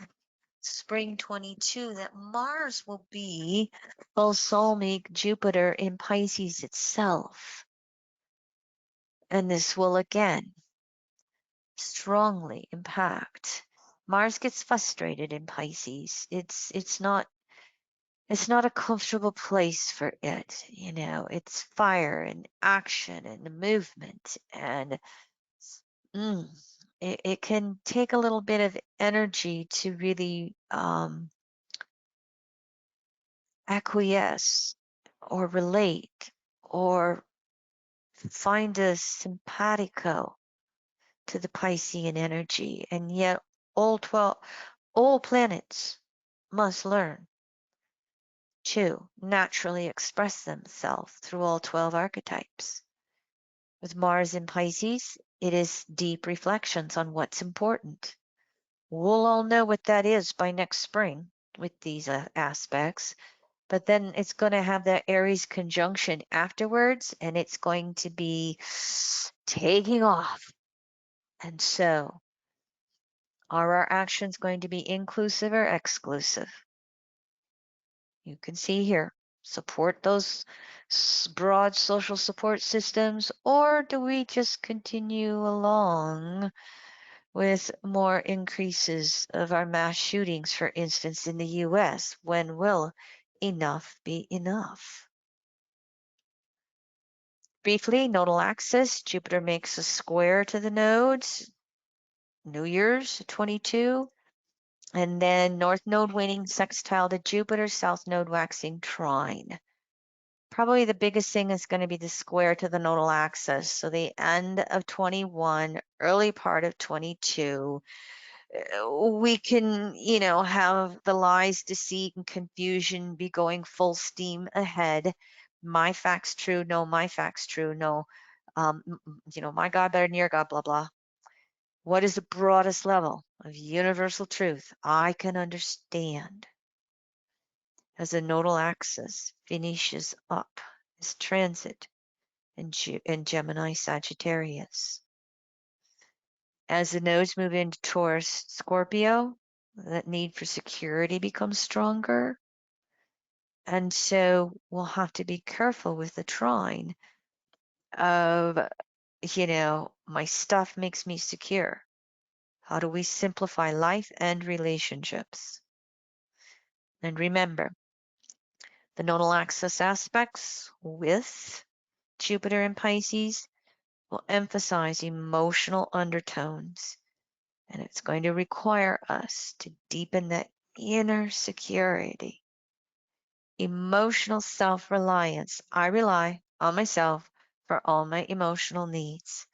spring 22 that Mars will be balsamic Jupiter in Pisces itself. And this will again strongly impact. Mars gets frustrated in Pisces. It's not a comfortable place for it. It's fire and action and the movement, and it can take a little bit of energy to really acquiesce or relate or find a simpatico to the Piscean energy. And yet all planets must learn to naturally express themselves through all 12 archetypes. With Mars in Pisces, it is deep reflections on what's important. We'll all know what that is by next spring with these aspects, but then it's going to have that Aries conjunction afterwards, and it's going to be taking off. And so, are our actions going to be inclusive or exclusive? You can see here, support those broad social support systems, or do we just continue along with more increases of our mass shootings, for instance, in the US? When will enough be enough? Briefly, nodal axis, Jupiter makes a square to the nodes, New Year's 22, and then north node waning sextile to Jupiter, south node waxing trine. Probably the biggest thing is going to be the square to the nodal axis. So the end of 21, early part of 22, we can, have the lies, deceit, and confusion be going full steam ahead. My fact's true. No, my fact's true. No, my God better than your God, blah, blah. What is the broadest level of universal truth I can understand as the nodal axis finishes up its transit in Gemini Sagittarius? As the nodes move into Taurus Scorpio, that need for security becomes stronger. And so we'll have to be careful with the trine of, my stuff makes me secure. How do we simplify life and relationships? And remember, the nodal axis aspects with Jupiter and Pisces will emphasize emotional undertones, and it's going to require us to deepen that inner security, emotional self-reliance. I rely on myself for all my emotional needs,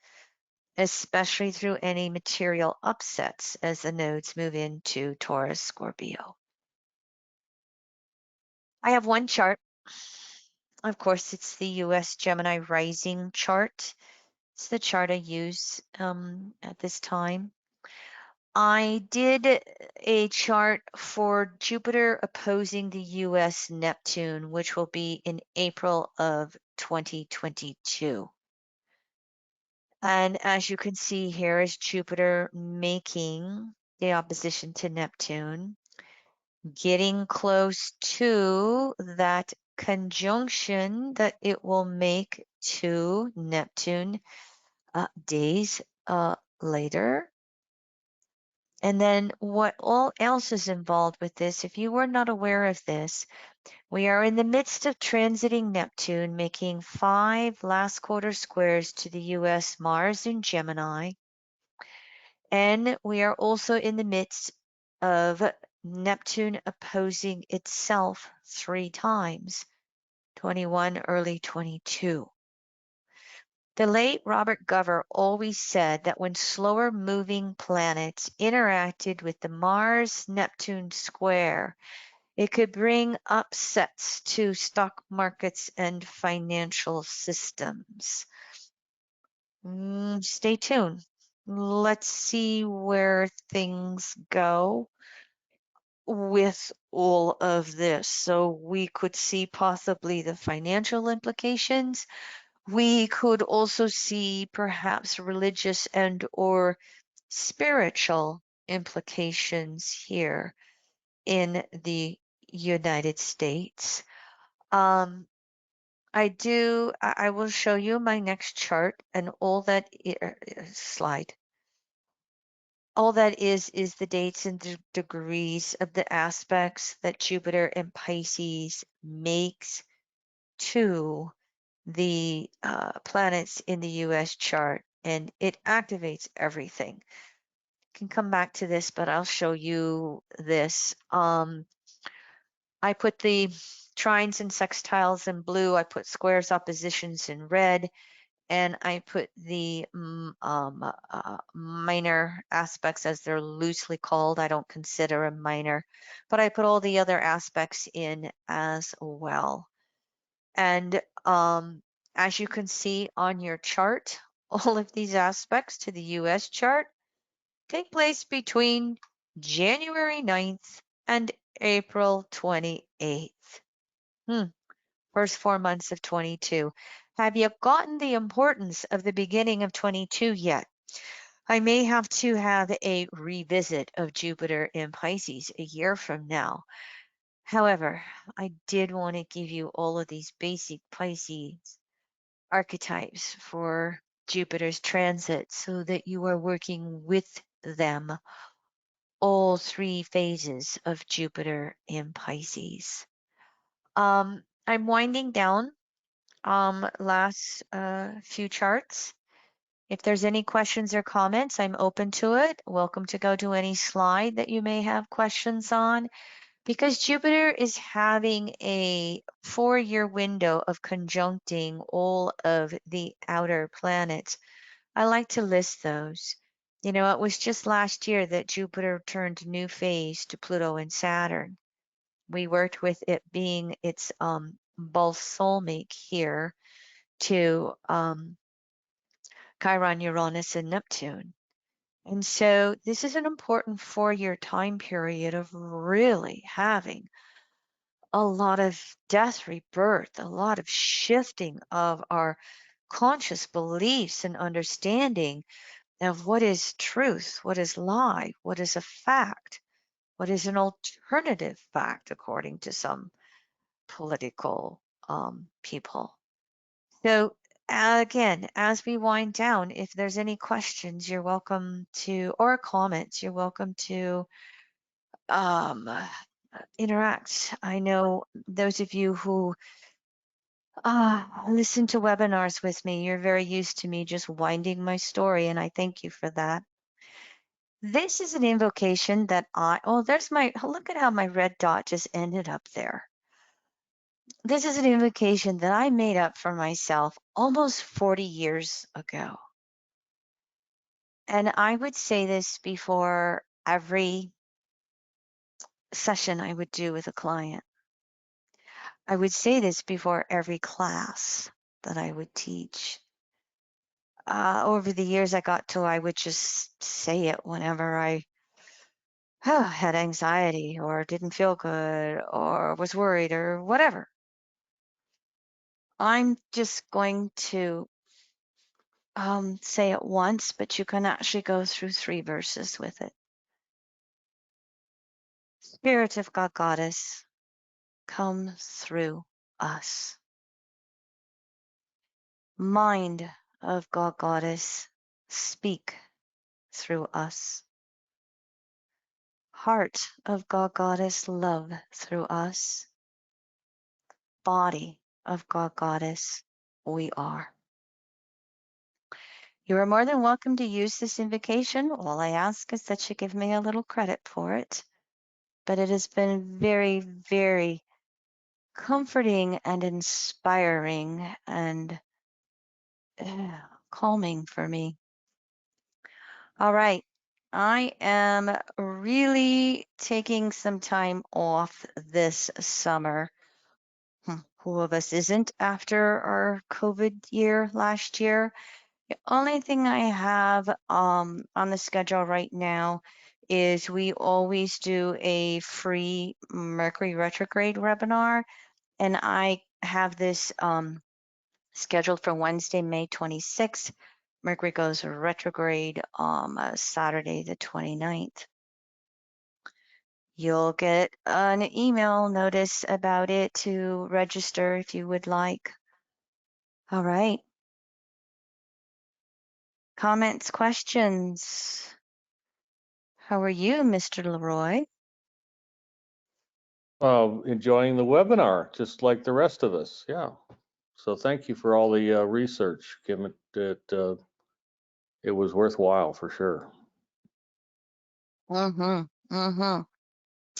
especially through any material upsets as the nodes move into Taurus Scorpio. I have one chart. Of course, it's the US Gemini rising chart. It's the chart I use at this time. I did a chart for Jupiter opposing the US Neptune, which will be in April of 2022. And as you can see here is Jupiter making the opposition to Neptune, getting close to that conjunction that it will make to Neptune days later. And then what all else is involved with this, if you were not aware of this, we are in the midst of transiting Neptune, making 5 last quarter squares to the US Mars in Gemini. And we are also in the midst of Neptune opposing itself 3 times, 21, early 22. The late Robert Gover always said that when slower moving planets interacted with the Mars-Neptune square, it could bring upsets to stock markets and financial systems. Stay tuned. Let's see where things go with all of this. So we could see possibly the financial implications. We could also see perhaps religious and or spiritual implications here in the United States. I will show you my next chart, and all that slide. All that is the dates and the degrees of the aspects that Jupiter and Pisces makes to the planets in the US chart, and it activates everything. Can come back to this, but I'll show you this. I put the trines and sextiles in blue. I put squares oppositions in red, and I put the minor aspects, as they're loosely called. I don't consider them minor, but I put all the other aspects in as well. And as you can see on your chart, all of these aspects to the US chart take place between January 9th and April 28th. First 4 months of 22. Have you gotten the importance of the beginning of 22 yet? I may have to have a revisit of Jupiter in Pisces a year from now. However, I did want to give you all of these basic Pisces archetypes for Jupiter's transit so that you are working with them all 3 phases of Jupiter in Pisces. I'm winding down last few charts. If there's any questions or comments, I'm open to it. Welcome to go to any slide that you may have questions on. Because Jupiter is having a 4-year window of conjuncting all of the outer planets, I like to list those. You know, it was just last year that Jupiter turned new phase to Pluto and Saturn. We worked with it being its balsamic here to Chiron, Uranus, and Neptune. And so this is an important 4-year time period of really having a lot of death, rebirth, a lot of shifting of our conscious beliefs and understanding of what is truth, what is lie, what is a fact, what is an alternative fact, according to some political people. So again, as we wind down, if there's any questions, you're welcome to, or comments, you're welcome to um, interact. I know those of you who listen to webinars with me, you're very used to me just winding my story, and I thank you for that. This is an invocation that there's my, look at how my red dot just ended up there. This is an invocation that I made up for myself almost 40 years ago. And I would say this before every session I would do with a client. I would say this before every class that I would teach. Over the years, I would just say it whenever I had anxiety or didn't feel good or was worried or whatever. I'm just going to say it once, but you can actually go through 3 verses with it. Spirit of God Goddess, come through us. Mind of God Goddess, speak through us. Heart of God Goddess, love through us. Body of God Goddess, we are. You are more than welcome to use this invocation. All I ask is that you give me a little credit for it. But it has been very, very comforting and inspiring and calming for me. All right. I am really taking some time off this summer. Who of us isn't after our COVID year last year? The only thing I have on the schedule right now is we always do a free Mercury retrograde webinar, and I have this scheduled for Wednesday, May 26th. Mercury goes retrograde Saturday, the 29th. You'll get an email notice about it to register if you would like. All right. Comments, questions? How are you, Mr. Leroy? Enjoying the webinar, just like the rest of us. Yeah. So thank you for all the research, Kim. It was worthwhile for sure.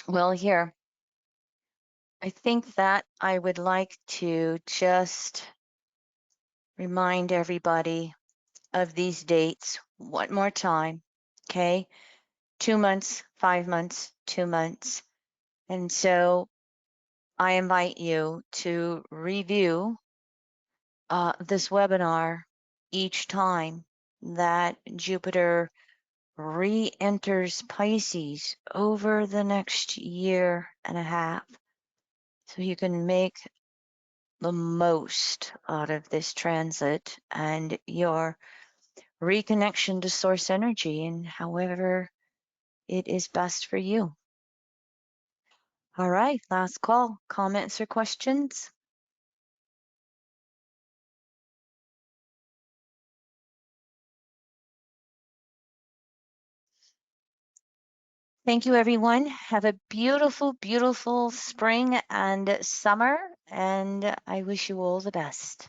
Well, here, I think that I would like to just remind everybody of these dates one more time. Okay. 2 months, 5 months, 2 months. And so I invite you to review this webinar each time that Jupiter re-enters Pisces over the next year and a half, so you can make the most out of this transit and your reconnection to source energy in however it is best for you. All right, last call. Comments or questions? Thank you, everyone. Have a beautiful, beautiful spring and summer, and I wish you all the best.